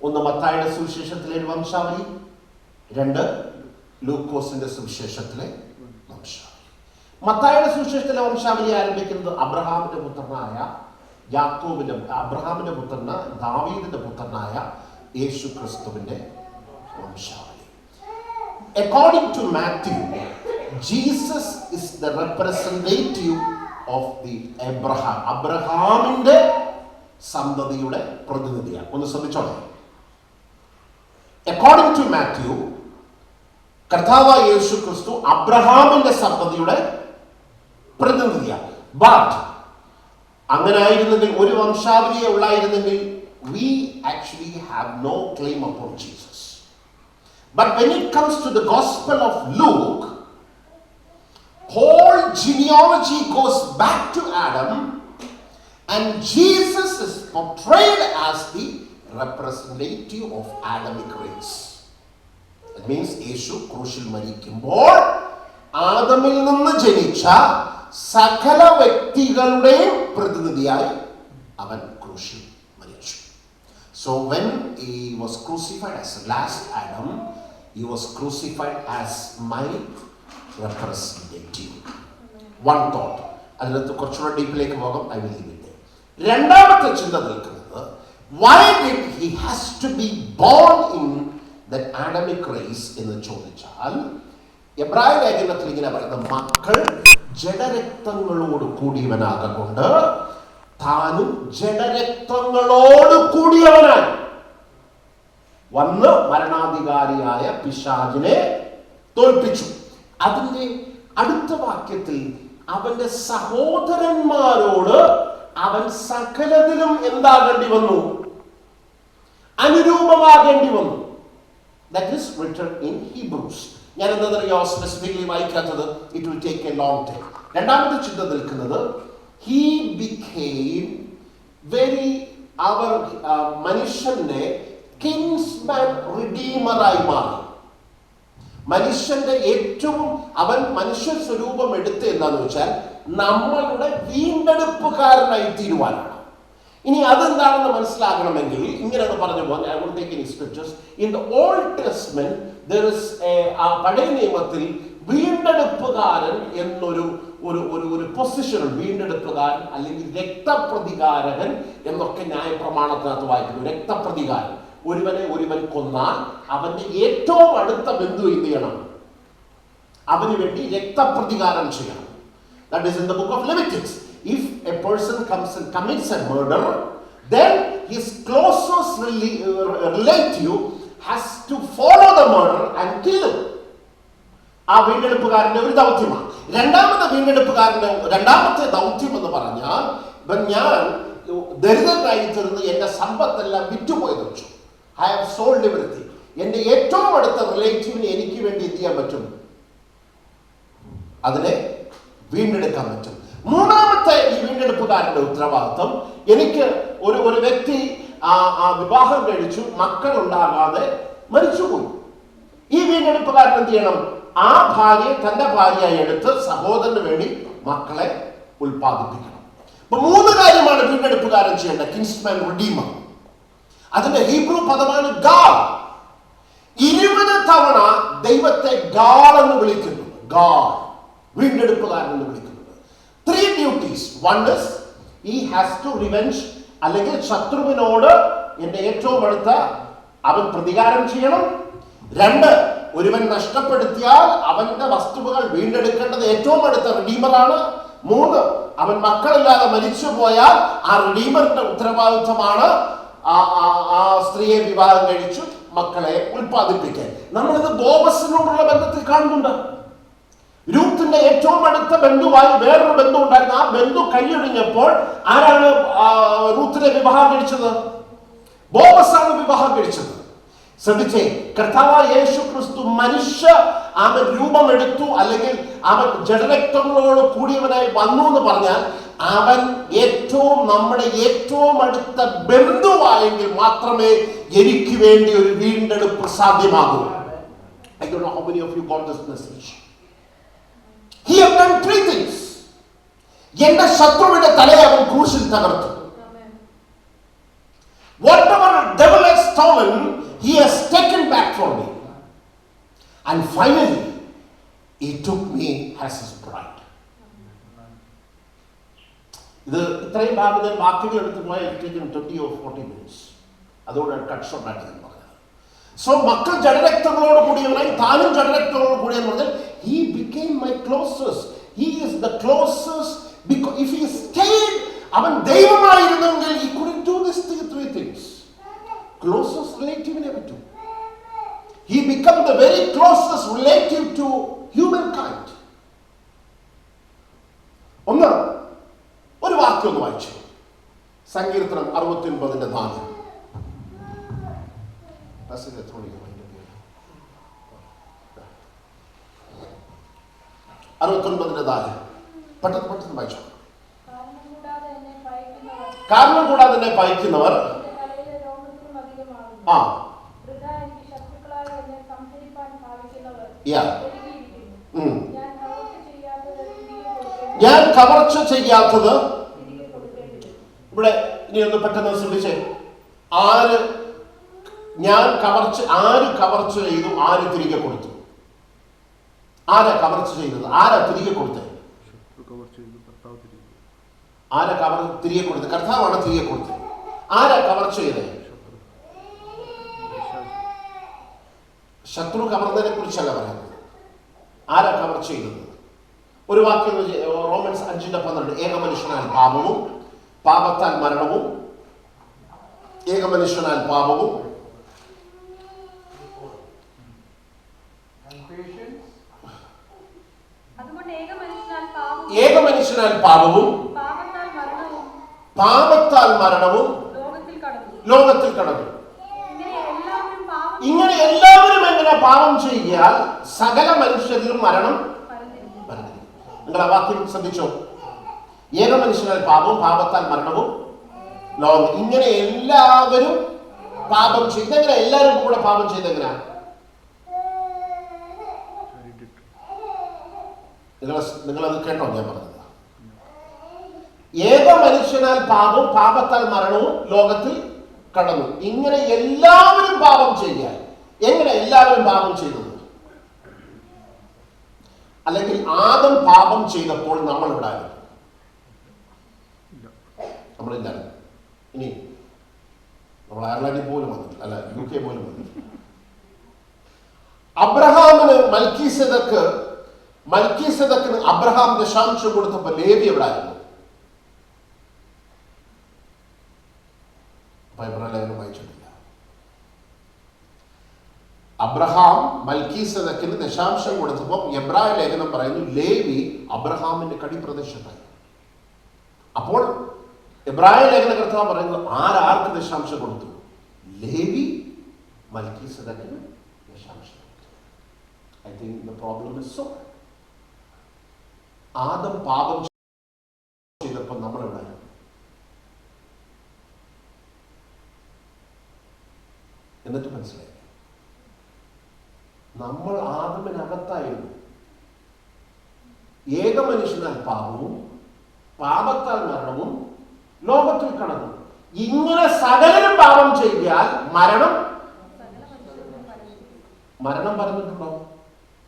[SPEAKER 1] ഒന്ന് മത്തായിയുടെ സുവിശേഷത്തിലെ ഒരു വംശാവലി, 2 ലൂക്കോസിന്റെ സുവിശേഷത്തിലെ വംശാവലി. മത്തായിയുടെ സുവിശേഷത്തിലെ വംശാവലി ആരംഭിക്കുന്നത് അബ്രഹാമിന്റെ പുത്രനായ അബ്രഹാമിന്റെ പുത്രനായ ദാവീദിന്റെ പുത്രനായ യേശു ക്രിസ്തുവിന്റെ വംശാവലി. According to Matthew, Jesus is the representative of the Abraham. അബ്രഹാമിന്റെ സന്തതിയുടെ പ്രതിനിധിയാണ്. ഒന്ന് ശ്രദ്ധിച്ചോളെ. According to Matthew, കർത്താവായ യേശു ക്രിസ്തു അബ്രഹാമിന്റെ സന്തതിയുടെ പ്രതിനിധിയാണ്. ബട്ട് അങ്ങനെ ആയിരുന്നെങ്കിൽ, ഒരു വംശാവലിയെ ഉള്ളായിരുന്നെങ്കിൽ, we actually have no claim upon Jesus. But when it comes to the Gospel of Luke, whole genealogy goes back to Adam, and Jesus is portrayed as the representative of Adamic race. That means യേശു ക്രൂശിൽ മരിക്കുമ്പോൾ ആദമിൽ നിന്ന് ജനിച്ച സകല വ്യക്തികളുടെയും പ്രതിനിധിയായി അവൻ ക്രൂശിൽ മരിച്ചു. So when he was crucified as last Adam, he was crucified as my representative. One thought. അതിനകത്ത് കുറച്ചുകൂടെ ഡീപ്പിലേക്ക് പോകാം. I will leave it there. രണ്ടാമത്തെ ചിന്ത നിൽക്കുന്നത്, why did he has to be born in that Adamic race എന്ന് ചോദിച്ചാൽ, എബ്രായ ലേഖനത്തിൽ ഇങ്ങനെ പറയുന്നത്, മക്കൾ ജഡരക്തങ്ങളോട് കൂടിയവനാകൊണ്ട് താനും ജഡരക്തങ്ങളോട് കൂടിയവനായി വന്ന് മരണാധികാരിയായ പിശാചിനെ തോൽപ്പിച്ചു. അതിന്റെ അടുത്ത വാക്യത്തിൽ അവന്റെ സഹോദരന്മാരോട് അവൻ സകലത്തിലും എന്താകേണ്ടി വന്നു? അനുരൂപമാകേണ്ടി വന്നു. That is written in Hebrews. ഞാൻ എന്താണെന്നറിയോ സ്പെസിഫിക്കലി വായിക്കാത്തത്? It will take a long time. രണ്ടാമത്തെ ചിന്ത നിൽക്കുന്നത്, he became very മനുഷ്യന്റെ കിൻസ്മാൻ റിഡീമറായി മാറി. മനുഷ്യന്റെ ഏറ്റവും അവൻ മനുഷ്യ സ്വരൂപം എടുത്ത് എന്താന്ന് വെച്ചാൽ നമ്മളുടെ വീണ്ടെടുപ്പുകാരനായി തീരുവാനാണ്. ഇനി അതെന്താണെന്ന് മനസ്സിലാക്കണമെങ്കിൽ ഇങ്ങനെയാണ് പറഞ്ഞു പോകുന്നത്. I won't take any scriptures. In the Old Testament there is ആ പഴയ നിയമത്തിൽ വീണ്ടെടുപ്പുകാരൻ എന്നൊരു ഒരു പൊസിഷൻ, വീണ്ടെടുപ്പുകാരൻ അല്ലെങ്കിൽ രക്തപ്രതികാരകൻ എന്നൊക്കെ ന്യായപ്രമാണത്തിനകത്ത് വായിക്കുന്നു. രക്തപ്രതികാരൻ, ഒരുവൻ കൊന്നാൽ അവന്റെ ഏറ്റവും അടുത്ത ബന്ധു എന്ത് ചെയ്യണം? അവന് വേണ്ടി രക്തപ്രതികാരം ചെയ്യണം. That is in the book of Leviticus. If a person comes and commits a murder, then his closest relative has to follow the murder and kill him. ആ വീണ്ടെടുപ്പുകാരന്റെ ഒരു ദൗത്യമാണ്. രണ്ടാമത്തെ വീണ്ടെടുപ്പുകാരന്റെ രണ്ടാമത്തെ ദൗത്യം എന്ന് പറഞ്ഞാൽ, ഞാൻ ദരിദ്രനായി തീർന്ന് എന്റെ സമ്പത്തെല്ലാം വിറ്റുപോയെന്ന് വെച്ചു. I have sold everything. എന്റെ ഏറ്റവും അടുത്ത റിലേറ്റീവിനെ എനിക്ക് വേണ്ടി എന്ത് ചെയ്യാൻ പറ്റും? അതിനെ വീണ്ടെടുക്കാൻ പറ്റും. മൂന്നാമത്തെ ഈ വീണ്ടെടുപ്പുകാരന്റെ ഉത്തരവാദിത്വം, എനിക്ക് ഒരു വ്യക്തി വിവാഹം കഴിച്ചു, മക്കൾ ഉണ്ടാകാതെ മരിച്ചുപോയി. ഈ വീണ്ടെടുപ്പുകാരൻ എന്ത് ചെയ്യണം? ആ ഭാര്യയെ തന്റെ ഭാര്യയായി എടുത്ത് സഹോദരന് വേണ്ടി മക്കളെ ഉൽപ്പാദിപ്പിക്കണം. അപ്പൊ 3 കാര്യമാണ് വീണ്ടെടുപ്പുകാരൻ ചെയ്യേണ്ടത്. കിൻസ്മാൻ റിഡീമർ, അതിന്റെ ഹീബ്രു പദമാണ് ഗാഡ്. 20 തവണ ദൈവത്തെ ഗാഡ് എന്ന് വിളിക്കുന്നു. ഗാഡ്, വീണ്ടെടുപ്പുകാരൻ എന്ന് വിളിക്കുന്നത്. 3 duties. One is he has to revenge, അല്ലെങ്കിൽ ശത്രുവിനോട് എന്റെ ഏറ്റവും അടുത്ത അവൻ പ്രതികാരം ചെയ്യണം. 2, ഒരുവൻ നഷ്ടപ്പെടുത്തിയാൽ അവന്റെ വസ്തുവകൾ വീണ്ടെടുക്കേണ്ടത് ഏറ്റവും അടുത്ത റിഡീമറാണ്. 3, അവൻ മക്കളില്ലാതെ മരിച്ചു പോയാൽ ആ റിഡീമറിന്റെ ഉത്തരവാദിത്വമാണ് ആ സ്ത്രീയെ വിവാഹം കഴിച്ചു മക്കളെ ഉൽപ്പാദിപ്പിക്കാൻ. നമ്മളിത് ബോവസിനോടുള്ള ബന്ധത്തിൽ കാണുന്നുണ്ട്. രൂത്തിന്റെ ഏറ്റവും അടുത്ത ബന്ധുവായി വേറൊരു ബന്ധു ഉണ്ടായിരുന്നു. ആ ബന്ധു കൈയൊഴിഞ്ഞപ്പോൾ ആരാണ് റൂത്തിനെ വിവാഹം കഴിച്ചത്? ബോവസാണ് വിവാഹം കഴിച്ചത്. ശ്രദ്ധിച്ചേ, കർത്താവായ യേശു ക്രിസ്തു മനുഷ്യ അവൻ രൂപമെടുത്തു, അല്ലെങ്കിൽ അവൻ ജഡരക്തങ്ങളോട് കൂടിയവനായി വന്നു എന്ന് പറഞ്ഞാൽ അവൻ നമ്മുടെ ഏറ്റവും അടുത്ത ബന്ധുവായെങ്കിൽ മാത്രമേ എനിക്ക് വേണ്ടി ഒരു വീണ്ടെടുപ്പ് സാധ്യമാകൂ. I don't know how many of you got this message. He have done 3 things. എന്റെ ശത്രുവിന്റെ തലയെ അവൻ ക്രൂശിൽ തകർത്തു. Whatever the devil has stolen, he has taken back from me. And finally, he took me as his bride. ഇത് ഇത്രയും ഭാഗത്ത് വാക്യങ്ങൾ എടുത്തു പോയാൽ 20 or 40 minutes. അതോടെ കട്ട് ഷോർട്ട് ആയിട്ട് ഞാൻ പറഞ്ഞത്. സോ മക്കൾ ജഡരക്തങ്ങളോട് കൂടിയവനായി താനും ജഡരക്തങ്ങളോട് കൂടിയെന്ന് പറഞ്ഞാൽ he became my closest. He is the closest because if he stayed, അവൻ ദൈവമായിരുന്നെങ്കിൽ he couldn't do these 3 things. Closest relative never do. He became the very closest relative to humankind. ഒരു വാക്യം ഒന്ന് വായിച്ചു. സങ്കീർത്തനം 69:4. പെട്ടെന്ന് വായിച്ചു. കാരണം കൂടാതെ എന്നെ പയക്കുന്നവർ ഞാൻ കവർച്ച ചെയ്യാത്തത്. ഇവിടെ ഇനി ഒന്ന് പെട്ടെന്ന് ശ്രദ്ധിച്ചേ. ആര് കവർച്ച ചെയ്തു, ആര് തിരികെ കൊടുത്തു? ആരാ കവർച്ച ചെയ്തത്? ആരാ തിരികെ കൊടുത്തത്? തിരികെ കൊടുത്തത് കർത്താവാണ്. തിരികെ കൊടുത്തത് ആരാ? കവർച്ച ചെയ്തത് ശത്രു കവർന്നതിനെ കുറിച്ചല്ല പറയുന്നത്. ആരാ കവർച്ച ചെയ്തത്? ഒരു വാക്യം റോമൻസ് 5:12. ഏകമനുഷ്യനാൽ പാപവും പാപത്താൽ മരണവും, ഏകമനുഷ്യനാൽ പാപവും പാപത്താൽ മരണവും ലോകത്തിൽ കടന്നു. ഇങ്ങനെ എല്ലാവരും എങ്ങനെ പാപം ചെയ്യാൽ സകല മനുഷ്യരിലും മരണം വരുന്നു. നിങ്ങൾ ആ വാക്യം ശ്രദ്ധിച്ചോ? ഏകമനുഷ്യനാൽ പാപവും പാപത്താൽ മരണവും ലോകം. ഇങ്ങനെ എല്ലാവരും പാപം ചെയ്തെങ്ങനെ? എല്ലാവരും കൂടെ പാപം ചെയ്തെങ്ങനെ? നിങ്ങളത് കേട്ടോ ഞാൻ പറഞ്ഞത്? ഏക മനുഷ്യനാൽ പാപവും പാപത്താൽ മരണവും ലോകത്തിൽ കടന്നു. ഇങ്ങനെ എല്ലാവരും പാപം ചെയ്യാൻ. എങ്ങനെ എല്ലാവരും പാപം ചെയ്തത്? അല്ലെങ്കിൽ ആദം പാപം ചെയ്തപ്പോൾ നമ്മൾ ഉണ്ടായിരുന്നു? നമ്മളില്ലായിരുന്നു. ഇനി നമ്മൾ അയർലൻഡിൽ പോലും വന്നിട്ടില്ല, അല്ല UK പോലും വന്നിട്ടില്ല. അബ്രഹാമിന് മൽക്കീസെദക്കിന് അബ്രഹാം ദശാംശം കൊടുത്തപ്പോൾ ലേവി എവിടെ ആയിരുന്നു? ബൈബിളിലെ ലേഖനം വായിച്ചിട്ടില്ല. അബ്രഹാം മൽക്കീസെദക്കിന് ദശാംശം കൊടുത്തപ്പോൾ എബ്രായ ലേഖനം പറയുന്നു ലേവി അബ്രഹാമിന്റെ കടിപ്രദേശത്തായി. അപ്പോൾ എബ്രായ ലേഖനകർത്താവ് പറയുന്നത് ആർക്ക് ദശാംശം കൊടുത്തു? ലേവി മൽക്കീസെദക്കിന് ദശാംശം കൊടുത്തു. I think the problem is solved. Adam പാപം ചെയ്തപ്പോൾ നമ്മളെവിടെ? എന്നിട്ട് മനസ്സിലായി, നമ്മൾ ആദമിനകത്തായിരുന്നു. ഏക മനുഷ്യനാൽ പാപവും പാപത്താൽ മരണവും ലോകത്തിൽ കടന്നു. ഇങ്ങനെ സകലരും പാപം ചെയ്താൽ മരണം പറഞ്ഞിട്ടുണ്ടോ?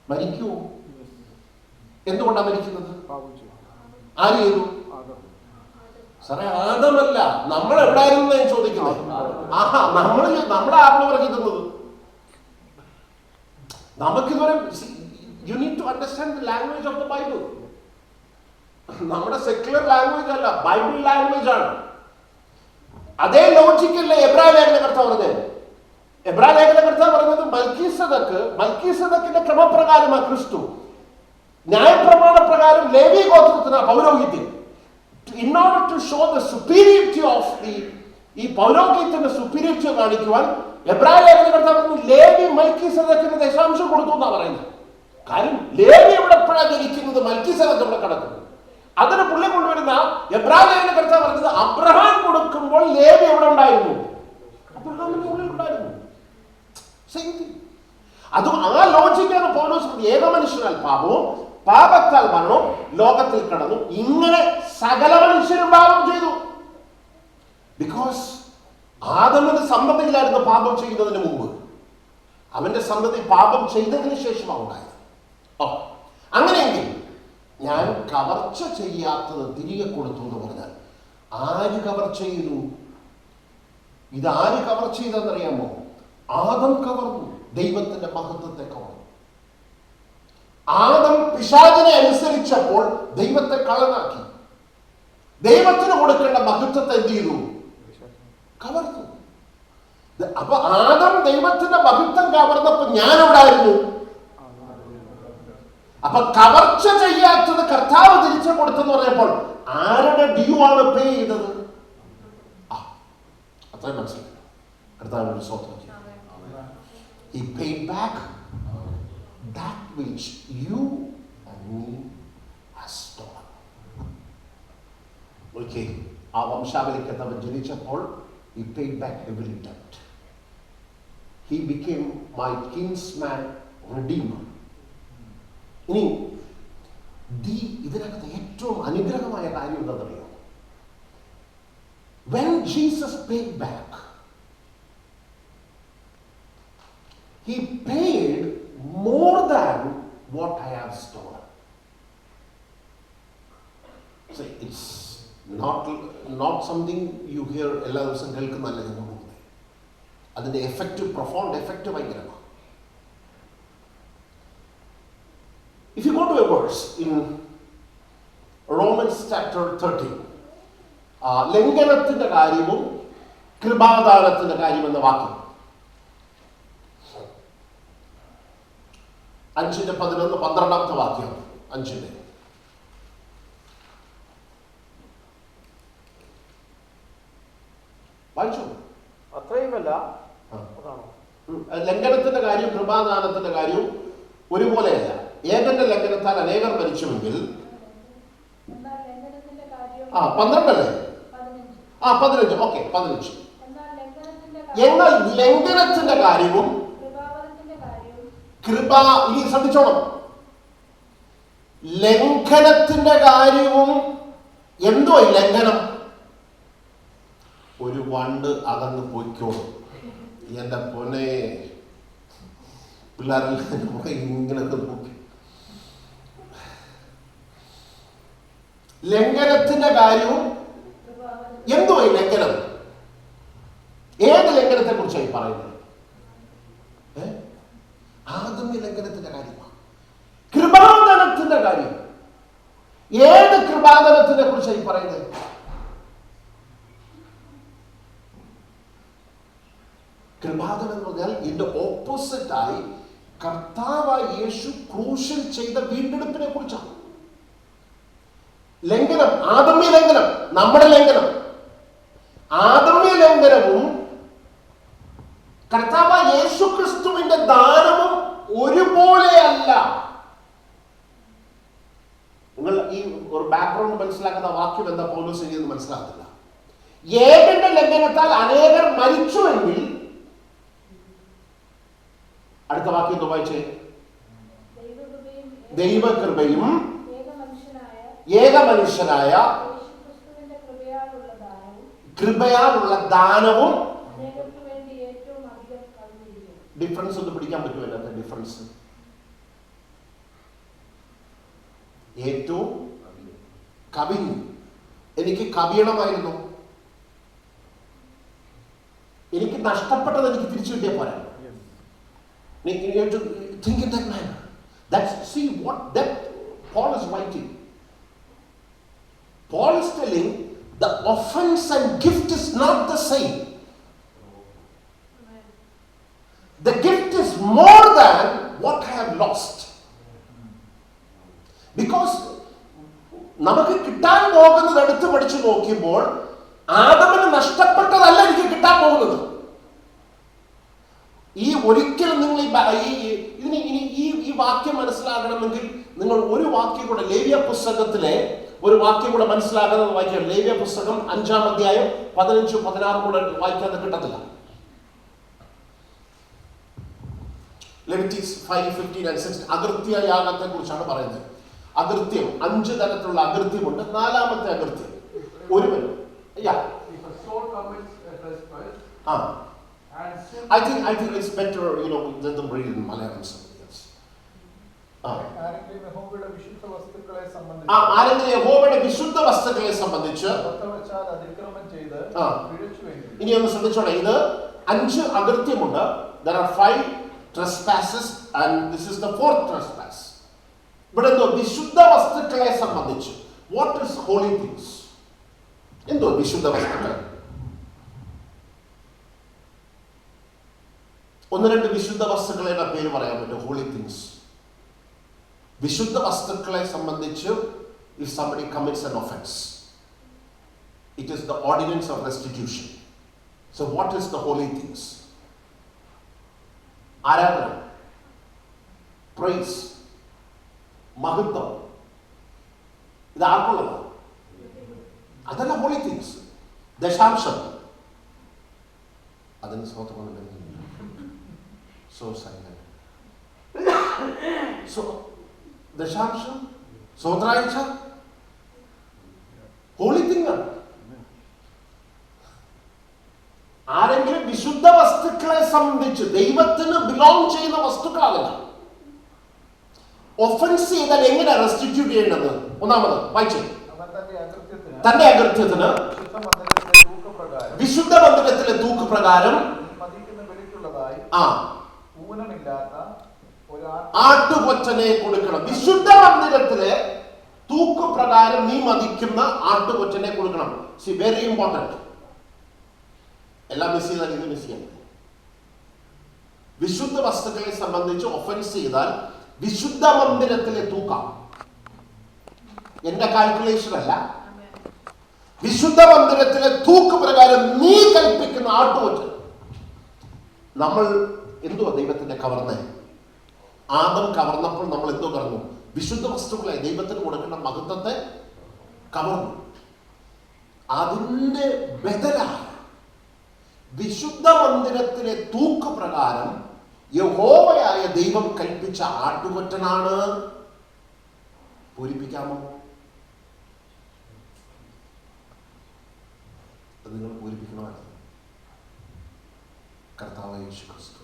[SPEAKER 1] മരിക്കുമോ? എന്തുകൊണ്ടാണ് മരിക്കുന്നത്? ആര് ചെയ്തു? സാറേ, ആദമല്ല, നമ്മൾ എവിടെയായിരുന്നു ഞാൻ ചോദിക്കുന്നത്. ആഹാ, നമ്മുടെ ആത്മവർക്ക് തിന്നത്. നമുക്കിതുവരെ you need to understand the language of the Bible. നമ്മുടെ സെക്യുലർ ലാംഗ്വേജ് അല്ല, ബൈബിൾ ലാംഗ്വേജ് ആണ്. അതേ ലോജിക്കല്ലേ എബ്രായ ലേഖനകർത്താവ് പറഞ്ഞത്. എബ്രായ ലേഖനകർത്താവ് പറഞ്ഞത് മൽക്കീസദക്കിന്റെ ക്രമപ്രകാരമാണ് ക്രിസ്തു. ന്യായപ്രമാണ പ്രകാരം ലേവി ഗോത്രത്തിന് പൗരോഹിത്യം. In order to show the superiority of ഈ പൗരോഹിത്യത്തിന്റെ superiority കാണിക്കുവാൻ എബ്രായ ലേഖനകർത്താവ് ലേവി മൽക്കീസദക്കിന് ദശാംശം കൊടുത്തു എന്നാ പറയുന്നത്. കാര്യം ലേവി എവിടെപ്പോഴാണ് ജനിക്കുന്നത്, മൽക്കീസദക്ക് ഇവിടെ കിടക്കുന്നത്. അതിന് പുള്ളി കൊണ്ടുവരുന്ന എബ്രായ ലേഖനകർത്താവ് പറഞ്ഞത് അബ്രഹാം കൊടുക്കുമ്പോൾ ലേവി എവിടെ ഉണ്ടായിരുന്നു? അബ്രഹാമിന്റെ ഉള്ളിൽ ഉണ്ടായിരുന്നു. അതും ആ ലോജിക്കാണ് പൗലോസ് ഏക മനുഷ്യനാൽ പാപവും പാപത്താൽ മരണവും ലോകത്തിൽ കടന്നു. ഇങ്ങനെ സകല മനുഷ്യരും പാപം ചെയ്തു. ബിക്കോസ് ആദമിന്റെ സന്തതിയിലായിരുന്നു പാപം ചെയ്യുന്നതിന് മുമ്പ്. അവന്റെ സന്തതി പാപം ചെയ്തതിന് ശേഷമാണ് ഉണ്ടായത്. അങ്ങനെയെങ്കിൽ ഞാൻ കവർച്ച ചെയ്യാത്തത് തിരികെ കൊടുത്തു എന്ന് പറഞ്ഞാൽ ആര് കവർച്ച ചെയ്തു? ഇതാര് കവർച്ച ചെയ്തെന്നറിയാമോ? ആദം കവർന്നു, ദൈവത്തിന്റെ മഹത്വത്തെ കവർന്നു. ആദം പിശാചിനെ അനുസരിച്ചപ്പോൾ ദൈവത്തെ കള്ളനാക്കി. ദൈവത്തിന് കൊടുക്കേണ്ട മഹത്വത്തെ എന്ത് ചെയ്തു? കവർന്നു. അപ്പൊ ആദം ദൈവത്തിന്റെ മഹത്വം കവർന്നപ്പോ ഞാൻ എവിടായിരുന്നു? അപ്പൊ കവർച്ച ചെയ്യാത്തത് കർത്താവ് തിരിച്ചു കൊടുത്തെന്ന് പറഞ്ഞപ്പോൾ ആരുടെ ഡ്യൂ ആണ് പേ ചെയ്തത്? അത്രയും മനസ്സിലായി. കർത്താവിന്റെ സ്വന്തം He paid back that which you and me has stolen. Okay, ആ വംശാവലിക്കത്തവൻ ജനിച്ചപ്പോൾ he paid back every debt. He became my kinsman redeemer. ഇനി ഇതിനകത്ത് ഏറ്റവും അനുഗ്രഹമായ കാര്യം എന്താണെന്നറിയോ? When Jesus paid back, He paid more than what I have stolen. See, it's not something you hear എല്ലാ ദിവസവും കേൾക്കുന്നല്ല ഞാൻ പോകുന്നത്. അതിന്റെ എഫക്റ്റ്, പ്രൊഫൗണ്ട് എഫക്റ്റ് ഭയങ്കരമാണ്. If you go to a verse in Romans chapter 13, ലംഘനത്തിന്റെ കാര്യവും കൃപാദാനത്തിന്റെ കാര്യം എന്ന വാക്യം 5:11 വാക്യം 5 വായിച്ചു.
[SPEAKER 2] അത്രയുമല്ല,
[SPEAKER 1] ലംഘനത്തിന്റെ കാര്യവും കൃപാദാനത്തിന്റെ കാര്യവും ഒരുപോലെയല്ല. ഏകന്റെ ലംഘനത്താൽ അനേകർ മരിച്ചുവെങ്കിൽ 12 അല്ലേ? 15. ഓക്കെ, 15. എന്നാൽ ലംഘനത്തിന്റെ കാര്യവും ഇനി ശ്രദ്ധിച്ചോണം, ലംഘനത്തിന്റെ കാര്യവും എന്തോ ലംഘനം? ഒരു വണ്ട് അകന്ന് പോയിക്കോളും. എന്റെ പൊന്നെ, പിള്ളേരെല്ലാം ഇങ്ങനെ നോക്കി. ലംഘനത്തിന്റെ കാര്യവും എന്തോ ലംഘനം? ഏത് ലംഘനത്തെ കുറിച്ചായി പറയുന്നത്? ആദമ്യ ലംഘനത്തിന്റെ കാര്യമാണ്. കൃപാദാനത്തിന്റെ കാര്യം ഏത് കൃപാദാനത്തിനെ കുറിച്ചായി പറയുന്നത്? കൃപാദാനം എന്ന് പറഞ്ഞാൽ ഇതിന്റെ ഓപ്പോസിറ്റായി കർത്താവായ യേശു ക്രൂശിൽ ചെയ്ത വീണ്ടെടുപ്പിനെ കുറിച്ചാണ്. ലംഘനം, ആദമ്യ ലംഘനം, നമ്മുടെ ലംഘനം. ആദമ്യ ലംഘനവും കർത്താവായ യേശു ക്രിസ്തുവിന്റെ ദാനവും ഒരുപോലെയല്ല. നിങ്ങൾ ഈ വാക്യം എന്താ പൗലോസ് എഴുതിയെന്ന് മനസ്സിലാകത്തില്ല. ഏകന്റെ ലംഘനത്താൽ അനേകർ മരിച്ചുവെങ്കിൽ, അടുത്ത വാക്യം ഒന്ന് വായിച്ചേ. ദൈവകൃപയും ഏകമനുഷ്യനായ കൃപയാലുള്ള ദാനവും. ഡിഫറൻസ് ഒന്ന് പിടിക്കാൻ പറ്റുമോ? അതിനകത്ത് ഡിഫറൻസ് ഏറ്റവും കവിഞ്ഞു. എനിക്ക് കവിയണമായിരുന്നു, എനിക്ക് നഷ്ടപ്പെട്ടത് എനിക്ക് തിരിച്ചു കിട്ടിയ പോരാ. Think in that manner. That's, see what depth Paul is writing. Paul is telling the offense and gift is not the same. The gift is more than what I have lost. Because നമുക്ക് കിട്ടാൻ പോകുന്നത് എടുത്ത് പഠിച്ചു നോക്കിയപ്പോൾ ആദമിന് നഷ്ടപ്പെട്ടതല്ല എനിക്ക് കിട്ടാൻ പോകുന്നത്. ഈ ഒരിക്കലും നിങ്ങൾ ഇതിന് ഈ വാക്യം മനസ്സിലാകണമെങ്കിൽ നിങ്ങൾ ഒരു വാക്യം കൂടെ, ലേവ്യ പുസ്തകത്തിലെ ഒരു വാക്യം കൂടെ മനസ്സിലാകുന്നത് വായിക്കാം. ലേവ്യ പുസ്തകം 5-ാം അധ്യായം 15-16 കൂടെ വായിക്കാതെ കിട്ടത്തില്ല. ലെവിറ്റിക്സ് 5:15-16 അകൃത്യ യാഗത്തെ കുറിച്ചാണ് പറയുന്നത്. അകൃത്യം 5 തരത്തിലുള്ള അകൃത്യമുണ്ട്. 4ാമത്തെ അകൃത്യം ഒരുവൻ. I think it's better, let them read in Malayalam. ആരെങ്കിലും യഹോവയുടെ വിശുദ്ധ വസ്തുക്കളെ സംബന്ധിച്ച് ഇനി ഒന്ന് ശ്രദ്ധിച്ചോളെ. ഇത് 5 അകൃത്യമുണ്ട്. There are 5 trespasses and this is the 4th trespass. ഇവിടെ എന്തോ വിശുദ്ധ വസ്തുക്കളെ സംബന്ധിച്ച്, what is holy things? എന്തോ വിശുദ്ധ വസ്തുക്കൾ? 1-2 വിശുദ്ധ വസ്തുക്കളുടെ പേര് പറയാൻ പറ്റും. Holy things. വിശുദ്ധ വസ്തുക്കളെ സംബന്ധിച്ച്, if somebody commits an offense, it is the ordinance of restitution. So what is the holy things? ആരാധന, പ്രൈസ്, മഹത്വം, ഇത് ആർക്കുള്ളതാണ്? അതല്ല ഹോളി തിങ്സ്. ദശാംശം, അതിന് സ്വതന്ത്രം. So silent. So ദശാംശം, സ്വതന്ത്രാഴ്ച, ഹോളി തിങ്. ആരെങ്കിലും വിശുദ്ധ വസ്തുക്കളെ സംബന്ധിച്ച് ദൈവത്തിന് ബിലോങ് ചെയ്യുന്ന വസ്തുക്കളാകല്ല. ഒഫൻസ് ചെയ്താൽ എങ്ങനെ റെസ്റ്റിറ്റ്യൂട്ട് ചെയ്യേണ്ടത്? ഒന്നാമത് വായിച്ചേ. തന്റെ അകൃത്യത്തിന് വിശുദ്ധ മന്ദിരത്തിലെ തൂക്ക് പ്രകാരം ആട്ടുകൊറ്റനെ കൊടുക്കണം. വിശുദ്ധ മന്ദിരത്തിലെ തൂക്ക് പ്രകാരം നീ മതിക്കുന്ന ആട്ടുകൊറ്റനെ കൊടുക്കണം. C very important. എല്ലാം മിസ് ചെയ്താൽ ഇത് മിസ് ചെയ്യാം. വിശുദ്ധ വസ്തുക്കളെ സംബന്ധിച്ച് ഒഫൻസ് ചെയ്താൽ വിശുദ്ധ മന്ദിരത്തിലെ തൂക്കം, എന്റെ കാൽക്കുലേഷൻ അല്ല, വിശുദ്ധ മന്ദിരത്തിലെ തൂക്ക് പ്രകാരം നീ കൽപ്പിക്കുന്ന ആട്ടുകൊറ്റൻ. നമ്മൾ എന്തുവാ ദൈവത്തിന്റെ കവർന്നേ? ആദം കവർന്നപ്പോൾ നമ്മൾ എന്തോ കറന്നു? വിശുദ്ധ വസ്തുക്കളെ, ദൈവത്തിന് കൊടുക്കേണ്ട മഹത്വത്തെ കവർന്നു. അതിന്റെ ബദലായ വിശുദ്ധ മന്ദിരത്തിലെ തൂക്ക് പ്രകാരം യഹോവയായ ദൈവം കൽപ്പിച്ച ആട്ടുകൊറ്റനാണ്. പൂരിപ്പിക്കാമോ? അത് നിങ്ങൾ പൂരിപ്പിക്കണമായിരുന്നു. കർത്താവായ യേശു ക്രിസ്തു.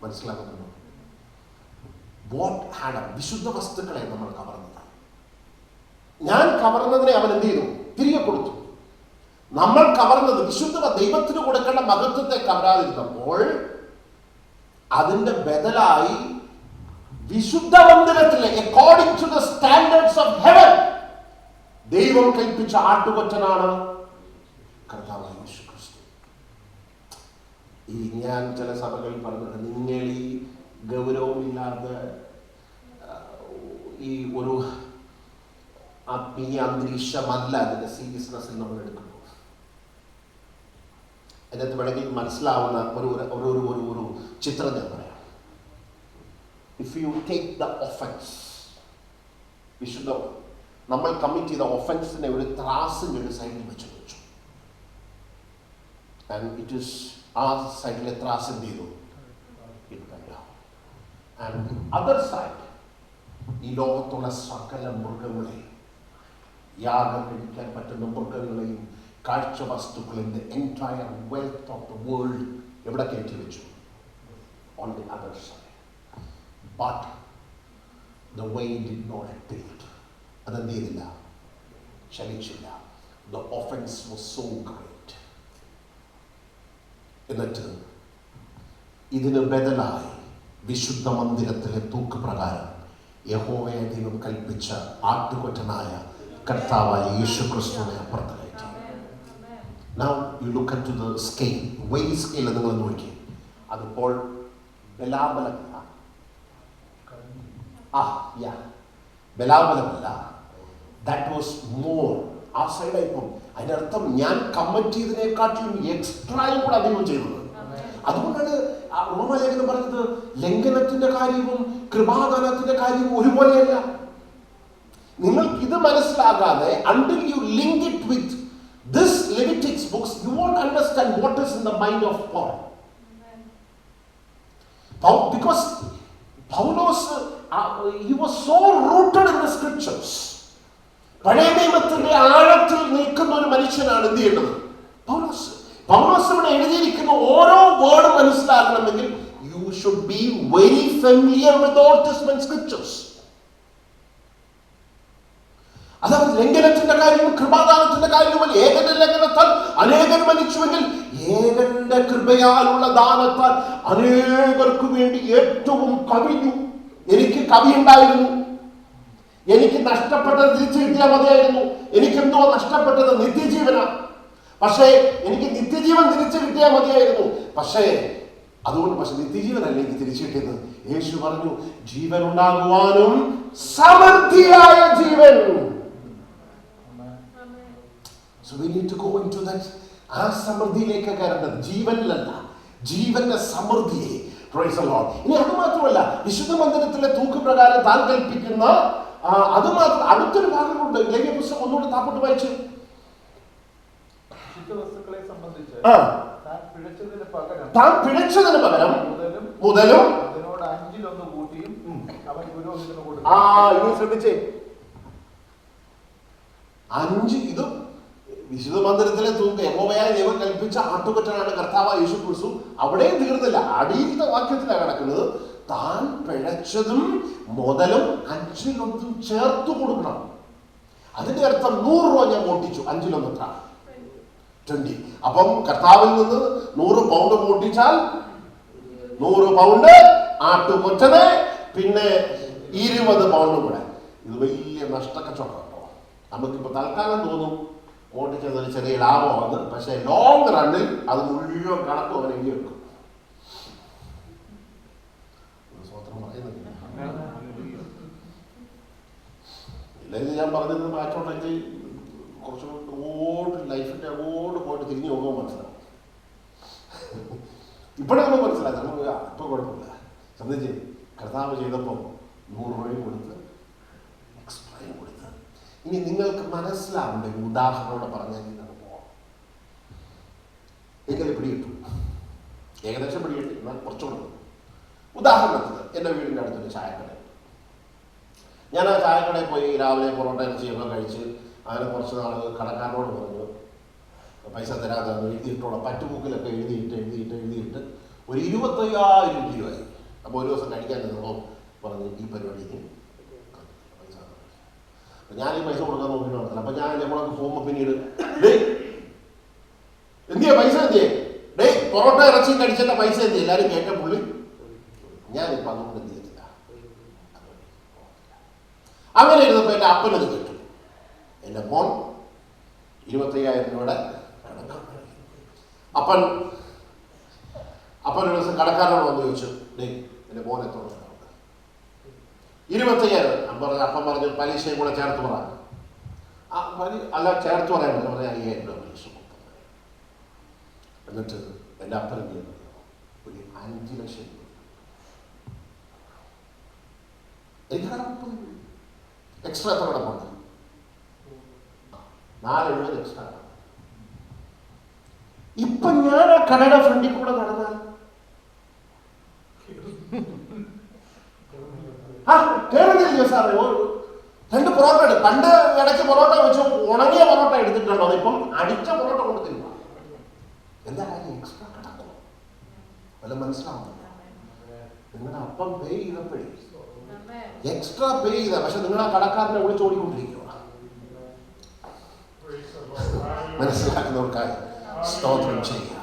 [SPEAKER 1] മനസ്സിലാക്കുന്നുണ്ടോ? വാട്ട് ഹാഡ് വിശുദ്ധ വസ്തുക്കളെ നമ്മൾ കവർന്നതാണ്. ഞാൻ കവർന്നതിനെ അവൻ എന്ത് ചെയ്തു? തിരികെ കൊടുത്തു. നമ്മൾ കവർന്നത് വിശുദ്ധ ദൈവത്തിന് കൊടുക്കേണ്ട മഹത്വത്തെ കവരാതിരുന്നപ്പോൾ അതിന്റെ ബദലായി വിശുദ്ധ മന്ദിരത്തിലെ according to the standards of heaven ദൈവം കൽപ്പിച്ച ആട്ടുകൊറ്റനാണ് കർത്താവായ യേശു ക്രിസ്തു. ഈ ഞാൻ ചില സഭകളിൽ പറഞ്ഞത്, നിങ്ങൾ ഈ ഗൗരവമില്ലാതെ ഈ ഒരു ആത്മീയ അന്തരീക്ഷമല്ല അതിന്റെ സീരിയസ്നെസ്സിൽ നമ്മൾ എടുക്കുന്നു. അതിനകത്ത് വേണമെങ്കിൽ മനസ്സിലാവുന്ന ഒരു ചിത്രം ഞാൻ പറയാം. If you take the offence, വിശുദ്ധ നമ്മൾ കമ്മിറ്റ് ചെയ്ത ഒഫൻസിനെ ഒരു ത്രാസിൻ്റെ ഒരു സൈഡിൽ വെച്ചു. ആൻഡ് ഇറ്റ് ഈസ് ആ സൈഡിലെ ത്രാസ് എന്ത് ചെയ്തു? ആൻഡ് അതർ സൈഡ് ഈ ലോകത്തുള്ള സകല മൃഗങ്ങളെയും, യാഗം കഴിക്കാൻ പറ്റുന്ന മൃഗങ്ങളെയും കാഴ്ച വസ്തുക്കളെയും, the entire wealth of the world എവിടെ കയറ്റി വെച്ചു? On the other side. But the way did not tilt. അതെന്ത് ചെയ്തില്ല? ചലിച്ചില്ല. The offence was so great. എന്നിട്ട് ഇതിന് ബദലായി വിശുദ്ധ മന്ദിരത്തിലെ തൂക്കുപ്രകാരം യഹോവയെ ദൈവം കൽപ്പിച്ച ആട്ടുകൊറ്റനായ കർത്താവായ യേശു ക്രിസ്തുവിനെ അപ്പുറത്ത് കയറ്റി. Now you look into the scale, weight scale നിങ്ങൾ നോക്കി. അതിപ്പോൾ ബലാബലമല്ല. ബലാബലമല്ല. That was more. ആ സൈഡായിപ്പം അതിൻ്റെ അർത്ഥം ഞാൻ കമ്മിറ്റ് ചെയ്തതിനെക്കാട്ടിലും എക്സ്ട്രായും കൂടെ അധികം ചെയ്തത്. അതുകൊണ്ടാണ് റോമാലേഖനം പറഞ്ഞത് ലംഘനത്തിന്റെ കാര്യവും കൃപാദാനത്തിന്റെ കാര്യവും ഒരുപോലെയല്ല. നിങ്ങൾക്ക് ഇത് മനസ്സിലാകാതെ until you link it with this Leviticus books, you won't understand what is in the mind of Paul. Because Paulos, he was so rooted in the scriptures. പഴയ നിയമത്തിന്റെ ആഴത്തിൽ നിൽക്കുന്ന ഒരു മനുഷ്യനാണ് എന്ത് ചെയ്യേണ്ടത്? പൗലോസ് ഇവിടെ എഴുതിയിരിക്കുന്ന ഓരോ വേർഡും മനസ്സിലാക്കണമെങ്കിൽ you should be very familiar with the Old Testament scriptures. അതായത് ലംഘനത്തിന്റെ കാര്യവും കൃപാദാനത്തിന്റെ കാര്യവും ഏകന്റെ ലംഘനത്താൽ അനേകർ മരിച്ചുവെങ്കിൽ ഏകന്റെ കൃപയാലുള്ള ദാനത്താൽ അനേകർക്ക് വേണ്ടി ഏറ്റവും കവിഞ്ഞു. എനിക്ക് കവി ഉണ്ടായിരുന്നു. എനിക്ക് നഷ്ടപ്പെട്ടത് തിരിച്ചു കിട്ടിയാൽ മതിയായിരുന്നു. എനിക്കെന്തോ നഷ്ടപ്പെട്ടത് നിത്യജീവനാണ്. പക്ഷേ എനിക്ക് നിത്യജീവൻ തിരിച്ചു കിട്ടിയാൽ മതിയായിരുന്നു. പക്ഷേ നിത്യജീവനല്ല എനിക്ക് തിരിച്ചു കിട്ടിയത്. യേശു പറഞ്ഞു, ജീവൻ ഉണ്ടാകുവാനും സമൃദ്ധിയായ ജീവൻ. So we need to go into that. ആ സമൃദ്ധിയിലേക്ക് കയറേണ്ടത് ജീവനിലല്ല, ജീവന്റെ സമൃദ്ധിയെ. Praise the Lord. ഇനി അത് മാത്രമല്ല, വിശുദ്ധ മന്ദിരത്തിലെ തൂക്കുപ്രകാരം താൻ കൽപ്പിക്കുന്ന അത് മാത്രം അടുത്തൊരു ഭാഗമുണ്ട്. ലേവ്യ പുസ്തകം ഒന്നുകൂടെ താപ്പോട്ട് വായിച്ചു. താൻ പിഴച്ചതിന് പകരം മുതലും ഇനി ശ്രദ്ധിച്ചേ, 5 ഇത് വിശുദ്ധ മന്ദിരത്തിലെ തൂക്ക് യഹോവയായ ദൈവം കൽപ്പിച്ച ആട്ടുകൊറ്റനാണ് കർത്താവായ യേശു ക്രിസ്തു. അവിടെയും തീർന്നില്ല, അടിയിലത്തെ വാക്യത്തിലാണ് കിടക്കുന്നത്. താൻ പിഴച്ചതും മുതലും 5-1 ചേർത്ത് കൊടുക്കണം. അതിന്റെ അർത്ഥം 100 രൂപ ഞാൻ മോട്ടിച്ചു, 5-1 എത്ര? 20. അപ്പം കർത്താവിൽ നിന്ന് 100 പൗണ്ട് മോട്ടിച്ചാൽ 100 പൗണ്ട് ആട്ടുകൊറ്റന്, പിന്നെ 20 പൗണ്ടും കൂടെ. ഇത് വലിയ നഷ്ടക്കച്ചവടം കേട്ടോ. നമുക്കിപ്പോൾ തൽക്കാലം തോന്നും മോട്ടിച്ചതൊരു ചെറിയ ലാഭമാണ്. പക്ഷേ ലോങ് റണ്ണിൽ അത് മുഴുവൻ കണക്കും അവൻ എഴുതിയെടുക്കും. ഇല്ലെങ്കിൽ ഞാൻ പറഞ്ഞത് മാറ്റമുണ്ടെങ്കിൽ കുറച്ചുകൂടി ഓട് ലൈഫിൻ്റെ അങ്ങോട്ട് പോയിട്ട് തിരിഞ്ഞു പോകുമ്പോൾ മനസ്സിലാവും. ഇപ്പോഴും നമുക്ക് മനസ്സിലാക്കാം. നമുക്ക് ഇപ്പം കുഴപ്പമില്ല. ശ്രദ്ധിച്ച് കർത്താവ് ചെയ്തപ്പോൾ 100 രൂപയും കൊടുത്ത് എക്സ്ട്രയും കൊടുത്ത്. ഇനി നിങ്ങൾക്ക് മനസ്സിലാവേണ്ട ഒരു ഉദാഹരണോടെ പറഞ്ഞാൽ നമുക്ക് പോകാം. എനിക്കത് പിടികിട്ടും, ഏകദേശം പിടികിട്ടി, എന്നാൽ കുറച്ചുകൂടെ. ഉദാഹരണത്തിന് എൻ്റെ വീടിൻ്റെ അടുത്തൊരു ചായക്കട. ഞാൻ ആ ചായക്കടയിൽ പോയി രാവിലെ പൊറോട്ട ഇറച്ചിയൊക്കെ കഴിച്ച് അങ്ങനെ കുറച്ച് നാൾ കടക്കാരനോട് പറഞ്ഞു പൈസ തരാതെ എഴുതിയിട്ടോളാം. പറ്റുബുക്കിലൊക്കെ എഴുതിയിട്ട് ഒരു 25,000 രൂപയായി. അപ്പോൾ ഒരു ദിവസം കഴിക്കാൻ നിന്നപ്പോൾ പറഞ്ഞു ഈ പരിപാടിക്ക് പൈസ. അപ്പം ഞാൻ ഈ പൈസ കൊടുക്കാൻ നോക്കി നടത്തില്ല. അപ്പം ഞാൻ നമ്മളൊക്കെ പോകുമ്പോൾ പിന്നീട് എന്തിയാ പൈസ എന്തിയേ പൊറോട്ട ഇറച്ചി കഴിച്ചിട്ട് പൈസ എന്തിയാ എല്ലാവരും കേട്ട പുള്ളി. ഞാനിപ്പോൾ അതുകൊണ്ട് എന്ത് ചെയ്തില്ല. അങ്ങനെ ഇരുന്നപ്പോൾ എൻ്റെ അപ്പനത് കേട്ടു. എൻ്റെ മോൻ 25,000 രൂപയുടെ അപ്പൻ ഒരു ദിവസം കടക്കാരനോട് വന്ന് ചോദിച്ചു, എൻ്റെ മോൻ എത്ര 25,000. അപ്പം പറഞ്ഞു പലിശയും കൂടെ ചേർത്ത് പറ. അല്ല ചേർത്ത് പറയാൻ പറ്റില്ല, പറഞ്ഞാൽ 5,000 രൂപ പലിശ. എന്നിട്ട് എൻ്റെ അപ്പൻ എന്ത് ചെയ്യുന്നു, ഒരു 5 ലക്ഷം രൂപ എനിക്ക് എക്സ്ട്രാ എത്ര കിടപ്പുണ്ട്? 470 എക്സ്ട്രാ. ഇപ്പൊ ഞാൻ ആ കടയുടെ ഫ്രണ്ടിൽ കൂടെ നടന്നാൽ കേറുന്നില്ലയോ സാറേ? 2 പൊറോട്ട എടുക്കും. പണ്ട് ഇടയ്ക്ക് പൊറോട്ട വെച്ച് ഉണങ്ങിയ പൊറോട്ട എടുത്തിട്ടുണ്ടോ? ഇപ്പം അടിച്ച പൊറോട്ട കൊടുത്തില്ല. എന്താ കാര്യം? എക്സ്ട്രാ കിടക്കും. വല്ല മനസ്സിലാവുന്നില്ല. നിങ്ങളുടെ അപ്പം പേ ചെയ്തപ്പോഴേ എക്സ്ട്രാ പേ ചെയ്ത, പക്ഷെ നിങ്ങളുടെ കടക്കാരനെ വിളിച്ചോടിക്കൊണ്ടിരിക്കുക. മനസ്സിലാക്കുന്നവർക്കായി സ്തോത്രം ചെയ്യുക.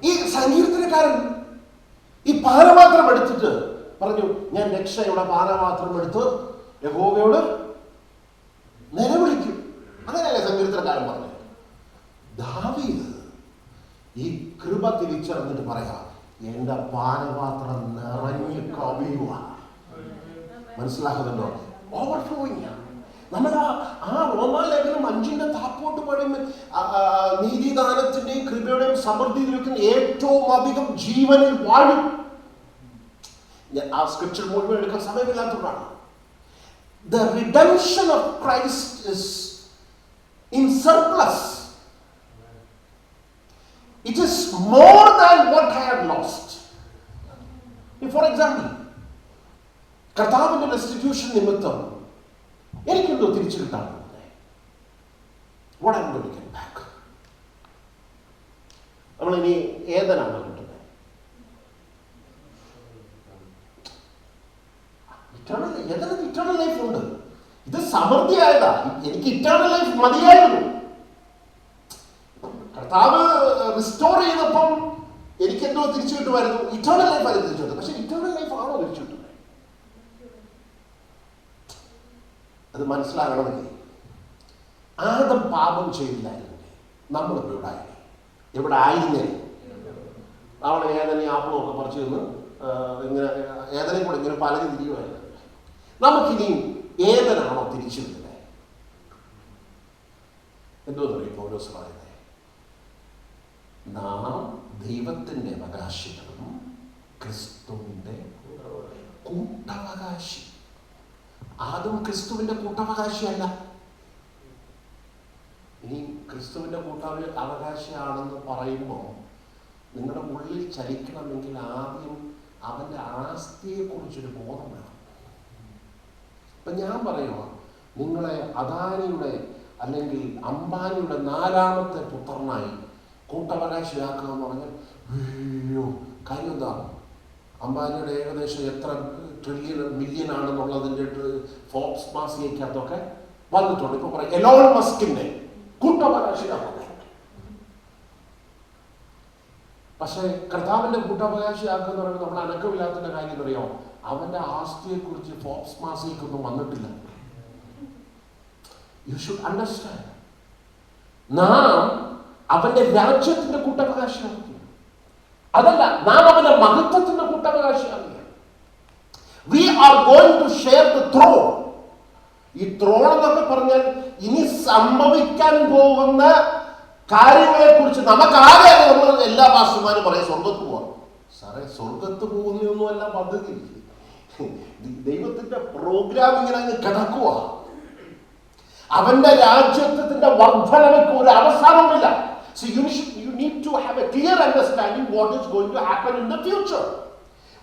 [SPEAKER 1] ഈ സങ്കീർത്തനക്കാരൻ ഈ പാനപാത്രം എടുത്തിട്ട് പറഞ്ഞു, ഞാൻ രക്ഷയുടെ പാനപാത്രം എടുത്ത് യഹോവയോട് നിലവിളിക്കും. അങ്ങനെയല്ലേ സങ്കീർത്തനക്കാരൻ പറഞ്ഞു. ദാവീദ് ഈ കൃപ തിരിച്ചറിഞ്ഞിട്ട് പറയാം, എന്റെ പാനപാത്രം നിറഞ്ഞു കവിയുക. മനസ്സിലാക്കുന്നുണ്ടോ? ഓവർഫ്ലോയിങ്. നമ്മൾ ആ റോമാലേഖനം 5 താപ്പോട്ട് പഴയുമ്പോൾ നീതിദാനത്തിന്റെയും കൃപയുടെയും സമൃദ്ധിയിലേക്കും ഏറ്റവും അധികം ജീവനിൽ വാഴും. ആ സ്ക്രിപ്ചർ മുഴുവൻ എടുക്കാൻ സമയമില്ലാത്തതുകൊണ്ടാണ്. The redemption of Christ is in surplus. It is more than what I had lost. For example, കർത്താവിന്റെ റെസ്റ്റിറ്റ്യൂഷൻ നിമിത്തം എനിക്കെന്തോ തിരിച്ചു കിട്ടാൻ പോകുന്നത്. What I'm going to get back. നമ്മളിനി ഏതനാണ് കിട്ടുന്നത്? ഇറ്റേണൽ ലൈഫ് ഉണ്ട്. ഇത് സമൃദ്ധിയായതാ. എനിക്ക് ഇറ്റേണൽ ലൈഫ് മതിയായിരുന്നു. കർത്താവ് റിസ്റ്റോർ ചെയ്തപ്പം എനിക്കെന്തോ തിരിച്ചു കിട്ടുമായിരുന്നു. ഇറ്റേണൽ ലൈഫ് ആയിരുന്നു തിരിച്ചു കിട്ടും. പക്ഷെ ഇറ്റേണൽ ലൈഫ് ആണോ തിരിച്ചു കിട്ടുന്നത്? അത് മനസ്സിലാകണമെങ്കിൽ ആദം പാപം ചെയ്തില്ലായിരുന്നെങ്കിൽ നമ്മളിപ്പോൾ എവിടെ ആയിരുന്നേ? അവളെ ഏതനെ ആപ്പിളും ഒക്കെ പറിച്ചു നിന്ന് ഇങ്ങനെ ഏതനെയും കൂടെ ഇങ്ങനെ പലരും തിരിയുമായിരുന്നു. നമുക്കിനിയും ഏതനാണോ തിരിച്ചു വരുന്നത്? എന്തോന്ന് പറയും പൗലോസ് പറയുന്നത്? നാം ദൈവത്തിന്റെ അവകാശികളും ക്രിസ്തുവിന്റെ കൂട്ടവകാശി. ആദം ക്രിസ്തുവിന്റെ കൂട്ടവകാശിയല്ല. ഇനി ക്രിസ്തുവിന്റെ കൂട്ടവകാശിയാണെന്ന് പറയുമ്പോൾ നിങ്ങളുടെ ഉള്ളിൽ ചലിക്കണമെങ്കിൽ ആദ്യം അവന്റെ ആസ്തിയെ കുറിച്ചൊരു ബോധം വേണം. ഇപ്പൊ ഞാൻ പറയുക, നിങ്ങളെ അദാനിയുടെ അല്ലെങ്കിൽ അംബാനിയുടെ 4ാമത്തെ പുത്രനായി കൂട്ടവകാശിയാക്കുക എന്ന് പറഞ്ഞാൽ അയ്യോ, കാര്യം എന്താ? അംബാനിയുടെ ഏകദേശം എത്ര ട്രില്യൺ മില്യൺ ആണെന്നുള്ളതിൻ്റെ ഫോർബ്സ് മാസികയ്ക്കകത്തൊക്കെ വന്നിട്ടുണ്ട്. ഇപ്പൊ പറയാം എലോൺ മസ്കിന്റെ കൂട്ടവകാശിയാക്കുക. പക്ഷെ കർത്താവിന്റെ കൂട്ടവകാശിയാക്കുക എന്ന് പറയുമ്പോൾ നമ്മൾ അനക്കമില്ലാത്തതിന്റെ കാര്യം അറിയാമോ? അവന്റെ ആസ്തിയെ കുറിച്ച് ഫോർബ്സ് മാസികയ്ക്കൊന്നും വന്നിട്ടില്ല. You should understand. നാം അവന്റെ രാജ്യത്തിന്റെ കൂട്ടവകാശിയാക്കുക. അതല്ല, നാം അവന്റെ മഹത്വത്തിന്റെ കൂട്ടവകാശിയാകുക. We are going to share the throne. ഈ ത്രോൺ എന്നൊക്കെ പറഞ്ഞാൽ ഇനി സംഭവിക്കാൻ പോകുന്ന കാര്യങ്ങളെ കുറിച്ച് നമുക്കാകെ നമ്മൾ എല്ലാ പാസ്റ്റർമാരും പറയും സ്വർഗത്ത് പോവാം. സാറേ, സ്വർഗത്ത് പോകുന്നൊന്നുമല്ല പദ്ധതി. ദൈവത്തിന്റെ പ്രോഗ്രാം ഇങ്ങനെ അങ്ങ് കിടക്കുക. അവന്റെ രാജ്യത്വത്തിന്റെ വർദ്ധനവയ്ക്ക് ഒരു അവസാനമില്ല. So you need to have a clear understanding what is going to happen in the future.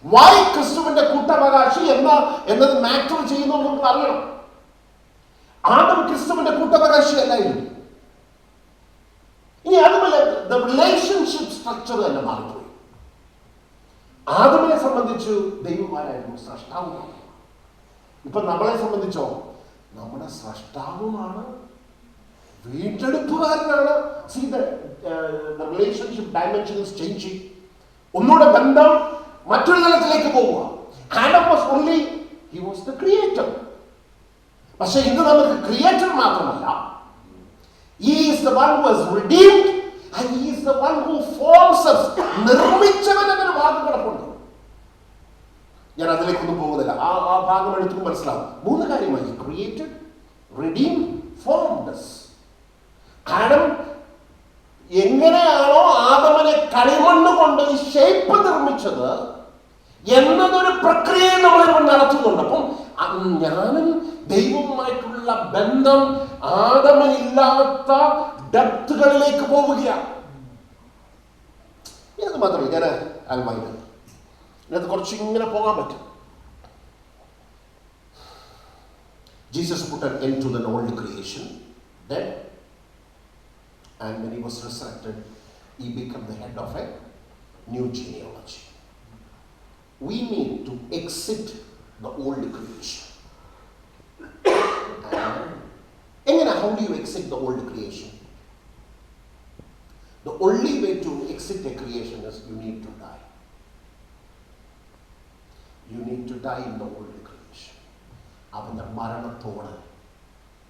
[SPEAKER 1] Why ക്രിസ്തുവിന്റെ കൂട്ടവകാശി എന്നത് മാറ്റർ ചെയ്യുന്നു നമുക്ക് അറിയണം. ആദം ക്രിസ്തുവിന്റെ കൂട്ടവകാശി അല്ലായിരുന്നു. ഇനി അതുപോലെ റിലേഷൻഷിപ്പ് സ്ട്രക്ചർ തന്നെ മാറിപ്പോയി. ആദമിനെ സംബന്ധിച്ച് ദൈവമാരായിരുന്നു, സ്രഷ്ടാവുമാണ്. ഇപ്പൊ നമ്മളെ സംബന്ധിച്ചോ, നമ്മുടെ സ്രഷ്ടാവുമാണ്, വീണ്ടെടുപ്പുകാരനാണ്. See the relationship dimension is changing. ഒന്നുകൂടെ ബന്ധം മറ്റൊരു തലത്തിലേക്ക് പോവുക. Adam was only, he was the creator. പക്ഷെ ഇന്ന് നമുക്ക് ക്രിയേറ്റർ മാത്രമല്ല, he is the one who has redeemed and he is the one who forms us. നിർമ്മിച്ചവനൊരു ഭാഗം കിടപ്പുണ്ട്. ഞാൻ അതിലേക്കൊന്നും പോകുന്നില്ല. ആ ഭാഗം എടുത്തു മനസ്സിലാവും. 3 കാര്യമായി: created, redeemed, formed us. Adam എങ്ങനെയാണോ ആദമനെ കളിമണ്ണ് കൊണ്ട് ഈ ഷേപ്പ് നിർമ്മിച്ചത് എന്നതൊരു പ്രക്രിയ നമ്മൾ നടത്തുന്നുണ്ട്. അപ്പം ഞാനും ദൈവവുമായിട്ടുള്ള ബന്ധം ആദമിനില്ലാത്ത ഡെപ്തുകളിലേക്ക് പോവുകയാണ്. ഇത് മാത്രമല്ല, ഞാൻ അൽവായിരുന്നു ഇതിനകത്ത് കുറച്ച് ഇങ്ങനെ പോകാൻ പറ്റും. Jesus put an end to the old creation, dead, and when he was resurrected, he became the head of a new genealogy. We need to exit the old creation. How do you exit the old creation? The only way to exit a creation is you need to die. You need to die in the old creation. അവന്റെ മരണത്തോട്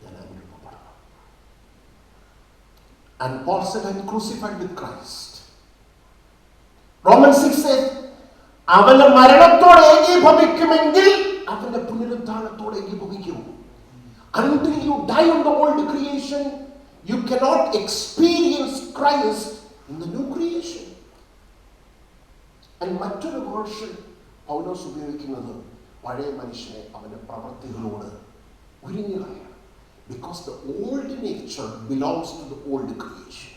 [SPEAKER 1] ഞാൻ അനുഭവപ്പെടണം. And Paul said, I'm crucified with Christ. Romans 6 says, അവന്റെ മരണത്തോടെ ഏകീഭവിക്കുമെങ്കിൽ അവന്റെ പുനരുദ്ധാനത്തോടെ ഏകീഭവിക്കും. Until you die on the old creation, you cannot experience Christ in the new creation. And മറ്റൊരു വേർഷൻ പൗലോസ് ഉപയോഗിക്കുന്നത് പഴയ മനുഷ്യനെ അവന്റെ പ്രവൃത്തികളോട് ഉരിഞ്ഞു കളയണം. Because the old nature belongs to the old creation.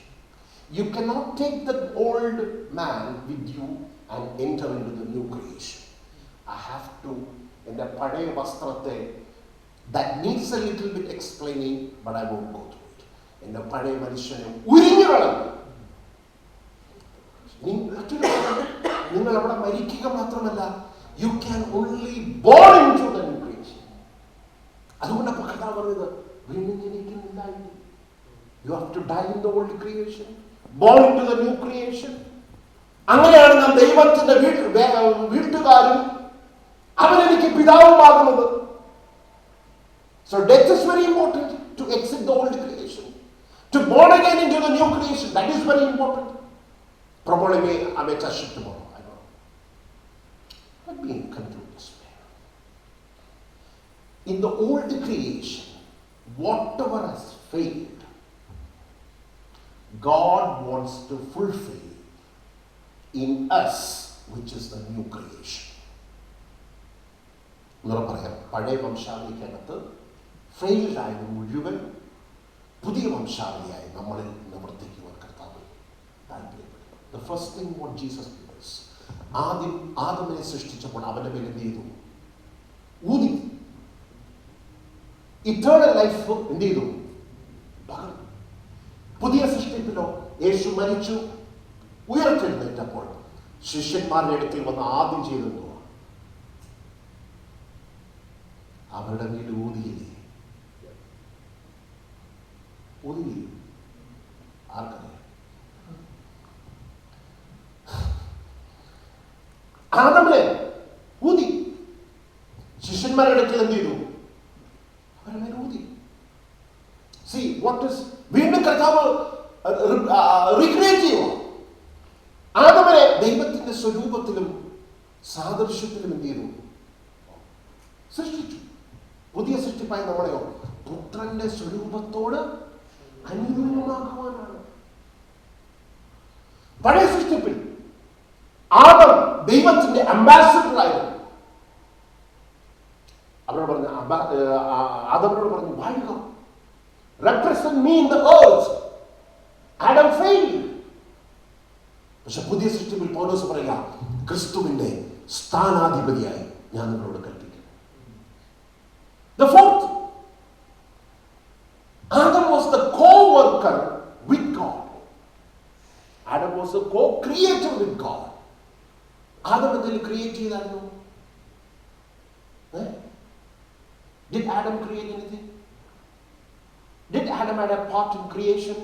[SPEAKER 1] You cannot take the old man with you and enter into the new creation. I have to, എൻ്റെ പഴയ വസ്ത്രത്തെ, that needs a little bit explaining, but I won't go through it. എൻ്റെ പഴയ മനുഷ്യനെ ഉരിഞ്ഞു കളഞ്ഞു. നിങ്ങൾ അവിടെ മരിക്കുക മാത്രമല്ല, you can only born into the new creation. അതുകൊണ്ടപ്പോൾ കർത്താവ് പറഞ്ഞത് വീണ്ടും ജനിക്കുന്നില്ല. You have to die in the old creation, born into the new creation. അങ്ങനെയാണ് നാം ദൈവത്തിന്റെ വീട്ടുകാരും അവനെനിക്ക് പിതാവുമാകുന്നത്. So death is very important to exit the old creation, to born again into the new creation. That is very important. Probably I may touch it tomorrow. I don't know. Let me conclude this way. In the old creation, whatever has failed, God wants to fulfill in us, which is the new creation. എന്നു പറയാം, പഴയ വംശാവലിക്കകത്ത് ഫെയിൽഡ് ആയത് മുഴുവൻ പുതിയ വംശാവലിയായി നമ്മളിൽ നിവർത്തിക്കുവാൻ കർത്താവ് താല്പര്യപ്പെടുന്നു. The first thing what Jesus does, ആദ്യം ആദമിനെ സൃഷ്ടിച്ചപ്പോൾ അവന്റെ മേൽ എന്ത് ചെയ്തു? ഊതി. ഇറ്റേണൽ ലൈഫ് എന്ത് ചെയ്തു? പകർന്നു. പുതിയ സൃഷ്ടിപ്പിലോ യേശു മരിച്ചു ഉയർത്തെഴുന്നേറ്റപ്പോൾ ശിഷ്യന്മാരുടെ അടുത്തിൽ വന്ന് ആദ്യം ചെയ്തത് അവരുടെ മേൽ ഊതിയില്ലേ? ഊതിയില്ലേ? ആർക്കറിയാം? ആദമിനെ ഊതി. ശിഷ്യന്മാരുടെ അടുക്കൽ എന്ത് ചെയ്തു? അവരുടെ മേൽ ഊതി. See, what is വീണ്ടും കർത്താവ് റീക്രിയേറ്റ് ചെയ്യുക. ആദമിനെ ദൈവത്തിന്റെ സ്വരൂപത്തിലും സാദൃശ്യത്തിലും എന്ത് ചെയ്തു? സൃഷ്ടിച്ചു. പുതിയ സൃഷ്ടിപ്പായി നമ്മളെയോ പുത്രന്റെ സ്വരൂപത്തോട് അനുരൂപമാക്കുവാനാണ്. പഴയ സൃഷ്ടിപ്പിൽ ആദം ദൈവത്തിന്റെ അംബാസിഡർ ആയിരുന്നു. അവരോട് പറഞ്ഞു, ആദമിനോട് പറഞ്ഞു, വാഴുക, represent me in the earth. Adam failed. പക്ഷെ പുതിയ സൃഷ്ടിപ്പിൽ പൗലോസ് പറയുക, ക്രിസ്തുവിന്റെ സ്ഥാനാധിപതിയായി ഞാൻ നിങ്ങളോട് കൽപ്പിക്കും. The fourth, Adam was the co-worker with God. Adam was the co-creator with God. Adam എന്തെങ്കിലും ക്രിയേറ്റ് ചെയ്തായിരുന്നു? Did Adam create anything? Did Adam have a part in creation?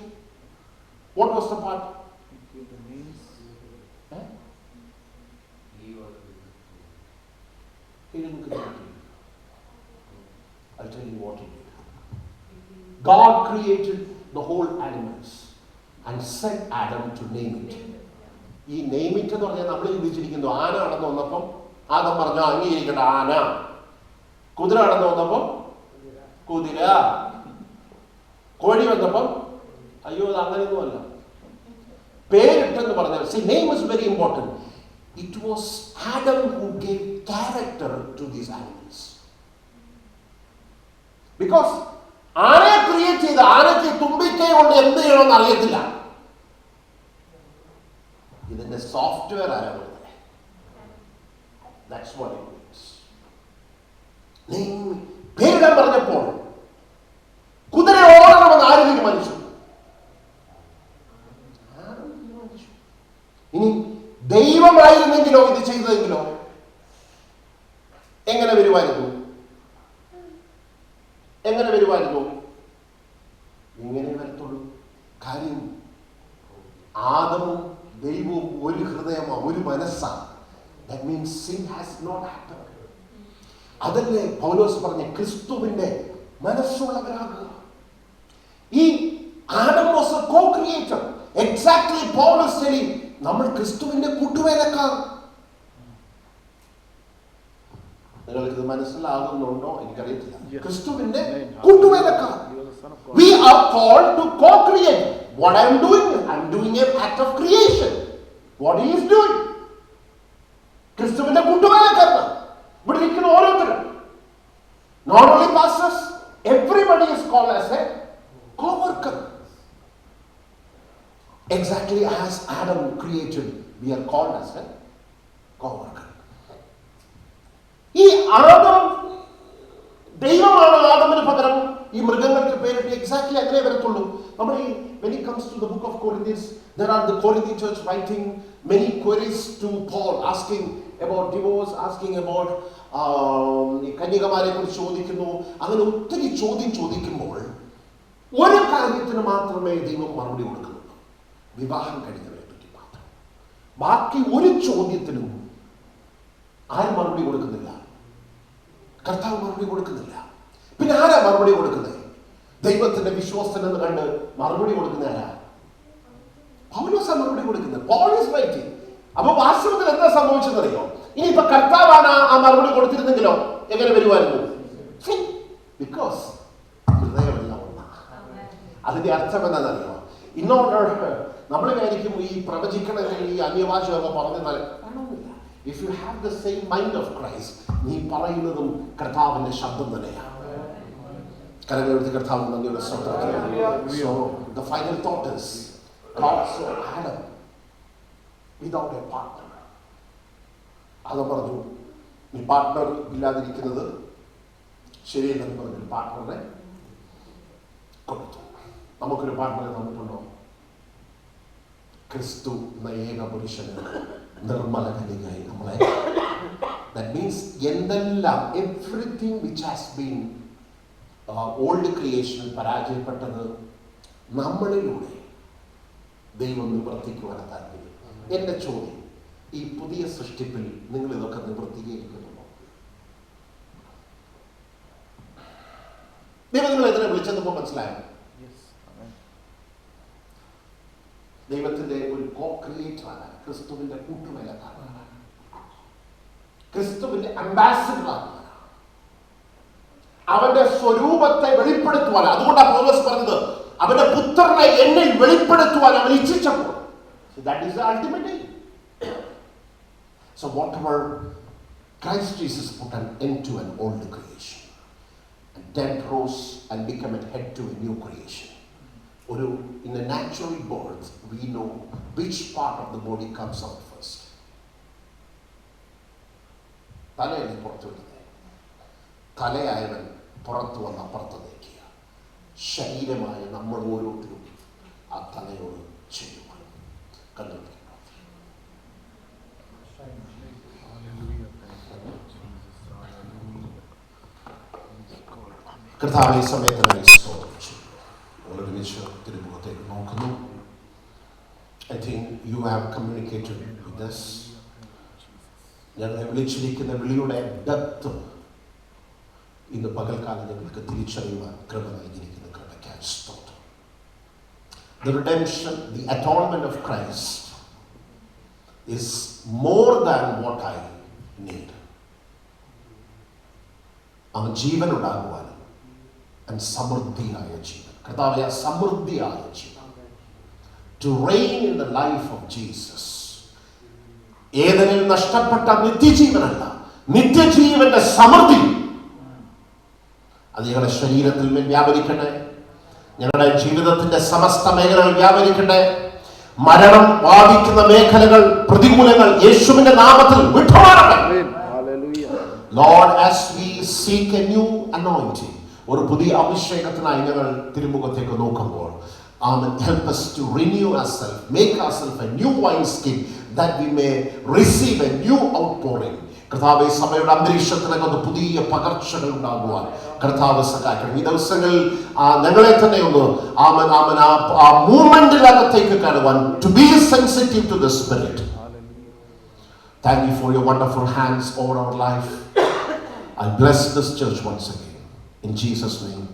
[SPEAKER 1] What was the part? He didn't create it. I'll tell you what he did. God created the whole animals and sent Adam to name it. ഈ നെയിം ഇറ്റ് എന്ന് പറഞ്ഞാൽ നമ്മൾ ചിന്തിച്ചിരിക്കുന്നു, ആന നടന്നു വന്നപ്പം ആദം പറഞ്ഞു അംഗീകരിക്കട്ടെ ആന, കുതിര നടന്നു വന്നപ്പം കുതിര, കോഴി വന്നപ്പം അയ്യോ അത് അങ്ങനെയൊന്നുമല്ല. പേരിട്ടെന്ന് പറഞ്ഞാൽ, see, name is very important. It was Adam who gave character to these animals. Because ആനയെ ക്രിയേറ്റ് ചെയ്ത് ആനയ്ക്ക് തുമ്പിക്കൈ കൊണ്ട് എന്ത് ചെയ്യണമെന്ന് അറിയത്തില്ല. ഇതിന്റെ സോഫ്റ്റ്വെയർ ആരാ കൊടുത്തത്? That's what it means. നീ പേരിടാൻ പറഞ്ഞപ്പോൾ കുതിര ഓടണമെന്ന് ആര് തീരുമാനിച്ചു? ഇനി ദൈവമായിരുന്നെങ്കിലോ ഇത് ചെയ്തതെങ്കിലോ എങ്ങനെ വരുമായിരുന്നു? എങ്ങനെ വരുമായിരുന്നു? ഇങ്ങനെ വരത്തുള്ളൂ. കാര്യം ആദമും ദൈവവും ഒരു ഹൃദയമോ ഒരു മനസ്സാണ്. That means sin has not happened. അതല്ലേ പൗലോസ് പറഞ്ഞ ക്രിസ്തുവിന്റെ മനസ്സുള്ളവരാകുക. ഈ Adam was a co-creator. Exactly Paul is telling നമ്മൾ ക്രിസ്തുവിന്റെ കൂട്ടുവേലക്കാർ. നിങ്ങൾക്ക് മനസ്സിലാകുന്നുണ്ടോ എനിക്കറിയത്തില്ല. ക്രിസ്തുവിന്റെ കൂട്ടുവേലക്കാർ. We are called to co-create. What I am doing, I am doing an act of creation. What he is doing. ക്രിസ്തുവിന്റെ കൂട്ടുവേലക്കാരൻ ഇവിടെ ഇരിക്കുന്ന ഓരോരുത്തരും, not only pastors, everybody is called as a co-worker. Exactly as Adam created, we are called as a co-worker. ഈ ആദം ദൈവമാണ് ആദമിന് പകരം ഈ മൃഗങ്ങൾക്ക് പേരിട്ട്. എക്സാക്ട്ലി അങ്ങനെ വരത്തുള്ളൂ. നമ്മൾ ഈ when it comes to the book of Corinthians, there are the Corinthian church writing many queries to Paul, asking about divorce, asking about കന്യകമാരെ കുറിച്ച് ചോദിക്കുന്നു. അങ്ങനെ ഒത്തിരി ചോദ്യം ചോദിക്കുമ്പോൾ ഒരു കാര്യത്തിന് മാത്രമേ ദൈവം മറുപടി കൊടുക്കുന്നുള്ളൂ, വിവാഹം കഴിഞ്ഞവരെ പറ്റി മാത്രം. ബാക്കി ഒരു ചോദ്യത്തിനും ആരും മറുപടി കൊടുക്കുന്നില്ല. കർത്താവ് മറുപടി കൊടുക്കുന്നില്ല. പിന്നെ ആരാ മറുപടി കൊടുക്കുന്നത്? ദൈവത്തിന്റെ വിശ്വാസൻ എന്ന് കണ്ട് മറുപടി കൊടുക്കുന്ന ആരാ? പൗലോസാ മറുപടി കൊടുക്കുന്നത്. Paul is writing. അപ്പൊ വാസ്തവത്തിൽ എന്താ സംഭവിച്ചെന്നറിയോ? ഇനിയിപ്പോ കർത്താവാണ് ആ മറുപടി കൊടുത്തിരുന്നെങ്കിലോ എങ്ങനെ വരുമായിരുന്നു? ബിക്കോസ് ഹൃദയമെല്ലാം ഒന്നാണ്. അതിന്റെ അർത്ഥം എന്താണെന്നറിയോ? ഇന്നോർഡർ നമ്മൾ വിചാരിക്കും ഈ പ്രവചിക്കണമെങ്കിൽ ഈ അന്യഭാഷയൊക്കെ പറഞ്ഞാൽ if you have the same mind of Christ, നീ പറയുന്നതും കർത്താവിന്റെ ശബ്ദം തന്നെയാണ്. കരങ്ങളെടുത്ത് കർത്താവ് നന്ദിയുടെ സ്വന്തം. So the final thought is God saw Adam without a partner. അത് പറഞ്ഞു ഈ പാർട്ട്ണർ ഇല്ലാതിരിക്കുന്നത് ശരിയല്ലെന്ന് പറഞ്ഞു പാർട്ട്ണറെ കൊടുത്തു. നമുക്കൊരു പാർട്ട്ണറെ തന്നിട്ടുണ്ടോ? ക്രിസ്തു എന്ന ഏക പുരുഷന് നിർമ്മല കന്യകയായി നമ്മളെ. That means എന്തെല്ലാം everything which has been old creation പരാജയപ്പെട്ടത് നമ്മളിലൂടെ ദൈവം നിവർത്തിക്കുവാൻ താല്പര്യം. എന്റെ ചോദ്യം, ഈ പുതിയ സൃഷ്ടിപ്പിൽ നിങ്ങൾ ഇതൊക്കെ നിവർത്തീകരിക്കുന്നുണ്ടോ? ദൈവം നിങ്ങൾ എതിരെ വിളിച്ചപ്പോൾ മനസ്സിലായോ? ദൈവത്തിന്റെ ഒരു കോ ക്രിയേറ്ററാണ്, ക്രിസ്തുവിന്റെ കൂട്ടുവേലക്കാരനാണ്, ക്രിസ്തുവിന്റെ അംബാസിഡറാണ്, അവന്റെ സ്വരൂപത്തെ വെളിപ്പെടുത്തുവാൻ. അതുകൊണ്ടാണ് പൗലോസ് പറഞ്ഞത് അവന്റെ പുത്രനെ എന്നിൽ വെളിപ്പെടുത്തുവാൻ അവൻ ഇച്ഛിച്ചപ്പോൾ. That is the ultimate aim. So whatever Christ Jesus put an end to an old creation, and dead rose and become a head to a new creation. In a natural birth, we know which part of the body comes out first. തലയാണ് പുറത്തു വരുന്നത്. തലയായവൻ പുറത്തു വന്ന് അപ്പുറത്തേക്ക്. ശരീരമായ നമ്മൾ ഓരോരുത്തരും ആ തലയോട് ചെയ്യുവാൻ കണ്ടുപിടിക്കണം. കർത്താവേ, സമയത്തിനായി സ്തോത്രം ചെയ്യുന്നു. ഒരുമിച്ച് തിരുമുഖത്തേക്ക് നോക്കുന്നു. I think you have communicated with us. ഞങ്ങളെ വിളിച്ചിരിക്കുന്ന വിളിയുടെ ഡെപ്ത് ഇന്ന് പകൽക്കാലം ഞങ്ങൾക്ക് തിരിച്ചറിയുവാൻ കൃപ നൽകിയിരിക്കുന്ന കൃപയ്ക്കായി സ്തോത്രം. The redemption, the atonement of Christ is more than what I need. അവൻ ജീവൻ ഉണ്ടാകുവാനും സമൃദ്ധിയായ ജീവൻ, കർത്താവേ, സമൃദ്ധിയായ ജീവൻ, to reign in the life of Jesus. ഏതെങ്കിലും നഷ്ടപ്പെട്ട നിത്യജീവനല്ല, നിത്യജീവന്റെ സമൃദ്ധി അത് ഞങ്ങളുടെ ശരീരത്തിൽ മേൽ വ്യാപരിക്കട്ടെ. ഞങ്ങളുടെ ജീവിതത്തിന്റെ സമസ്ത മേഖലകൾ വ്യാപരിക്കട്ടെ. മരണം ബാധിക്കുന്ന മേഖലകൾ, പ്രതികൂലങ്ങൾ യേശുവിന്റെ നാമത്തിൽ വിട്ടുമാറട്ടെ. Lord, as we seek a new anointing, ഒരു പുതിയ അഭിഷേകത്തിനായി ഞങ്ങൾ തിരുമുഖത്തേക്ക് നോക്കുമ്പോൾ, Amen, help us to renew ourselves, make ourselves a new wine skin, that we may receive a new outpouring. കർത്താവേ, സഭയുടെ അന്തരീക്ഷത്തിനകത്ത് പുതിയ പകർച്ചകൾ ഉണ്ടാകുവാൻ കർത്താവ് സഹായിക്കണം. ഈ ദിവസങ്ങളിൽ ഞങ്ങളെ തന്നെ ഒന്ന് ആ മൂവ്മെന്റിനകത്തേക്ക് കടവാൻ, to be sensitive to the Spirit. Thank you for your wonderful hands over our life. I bless this church once again. In Jesus' name.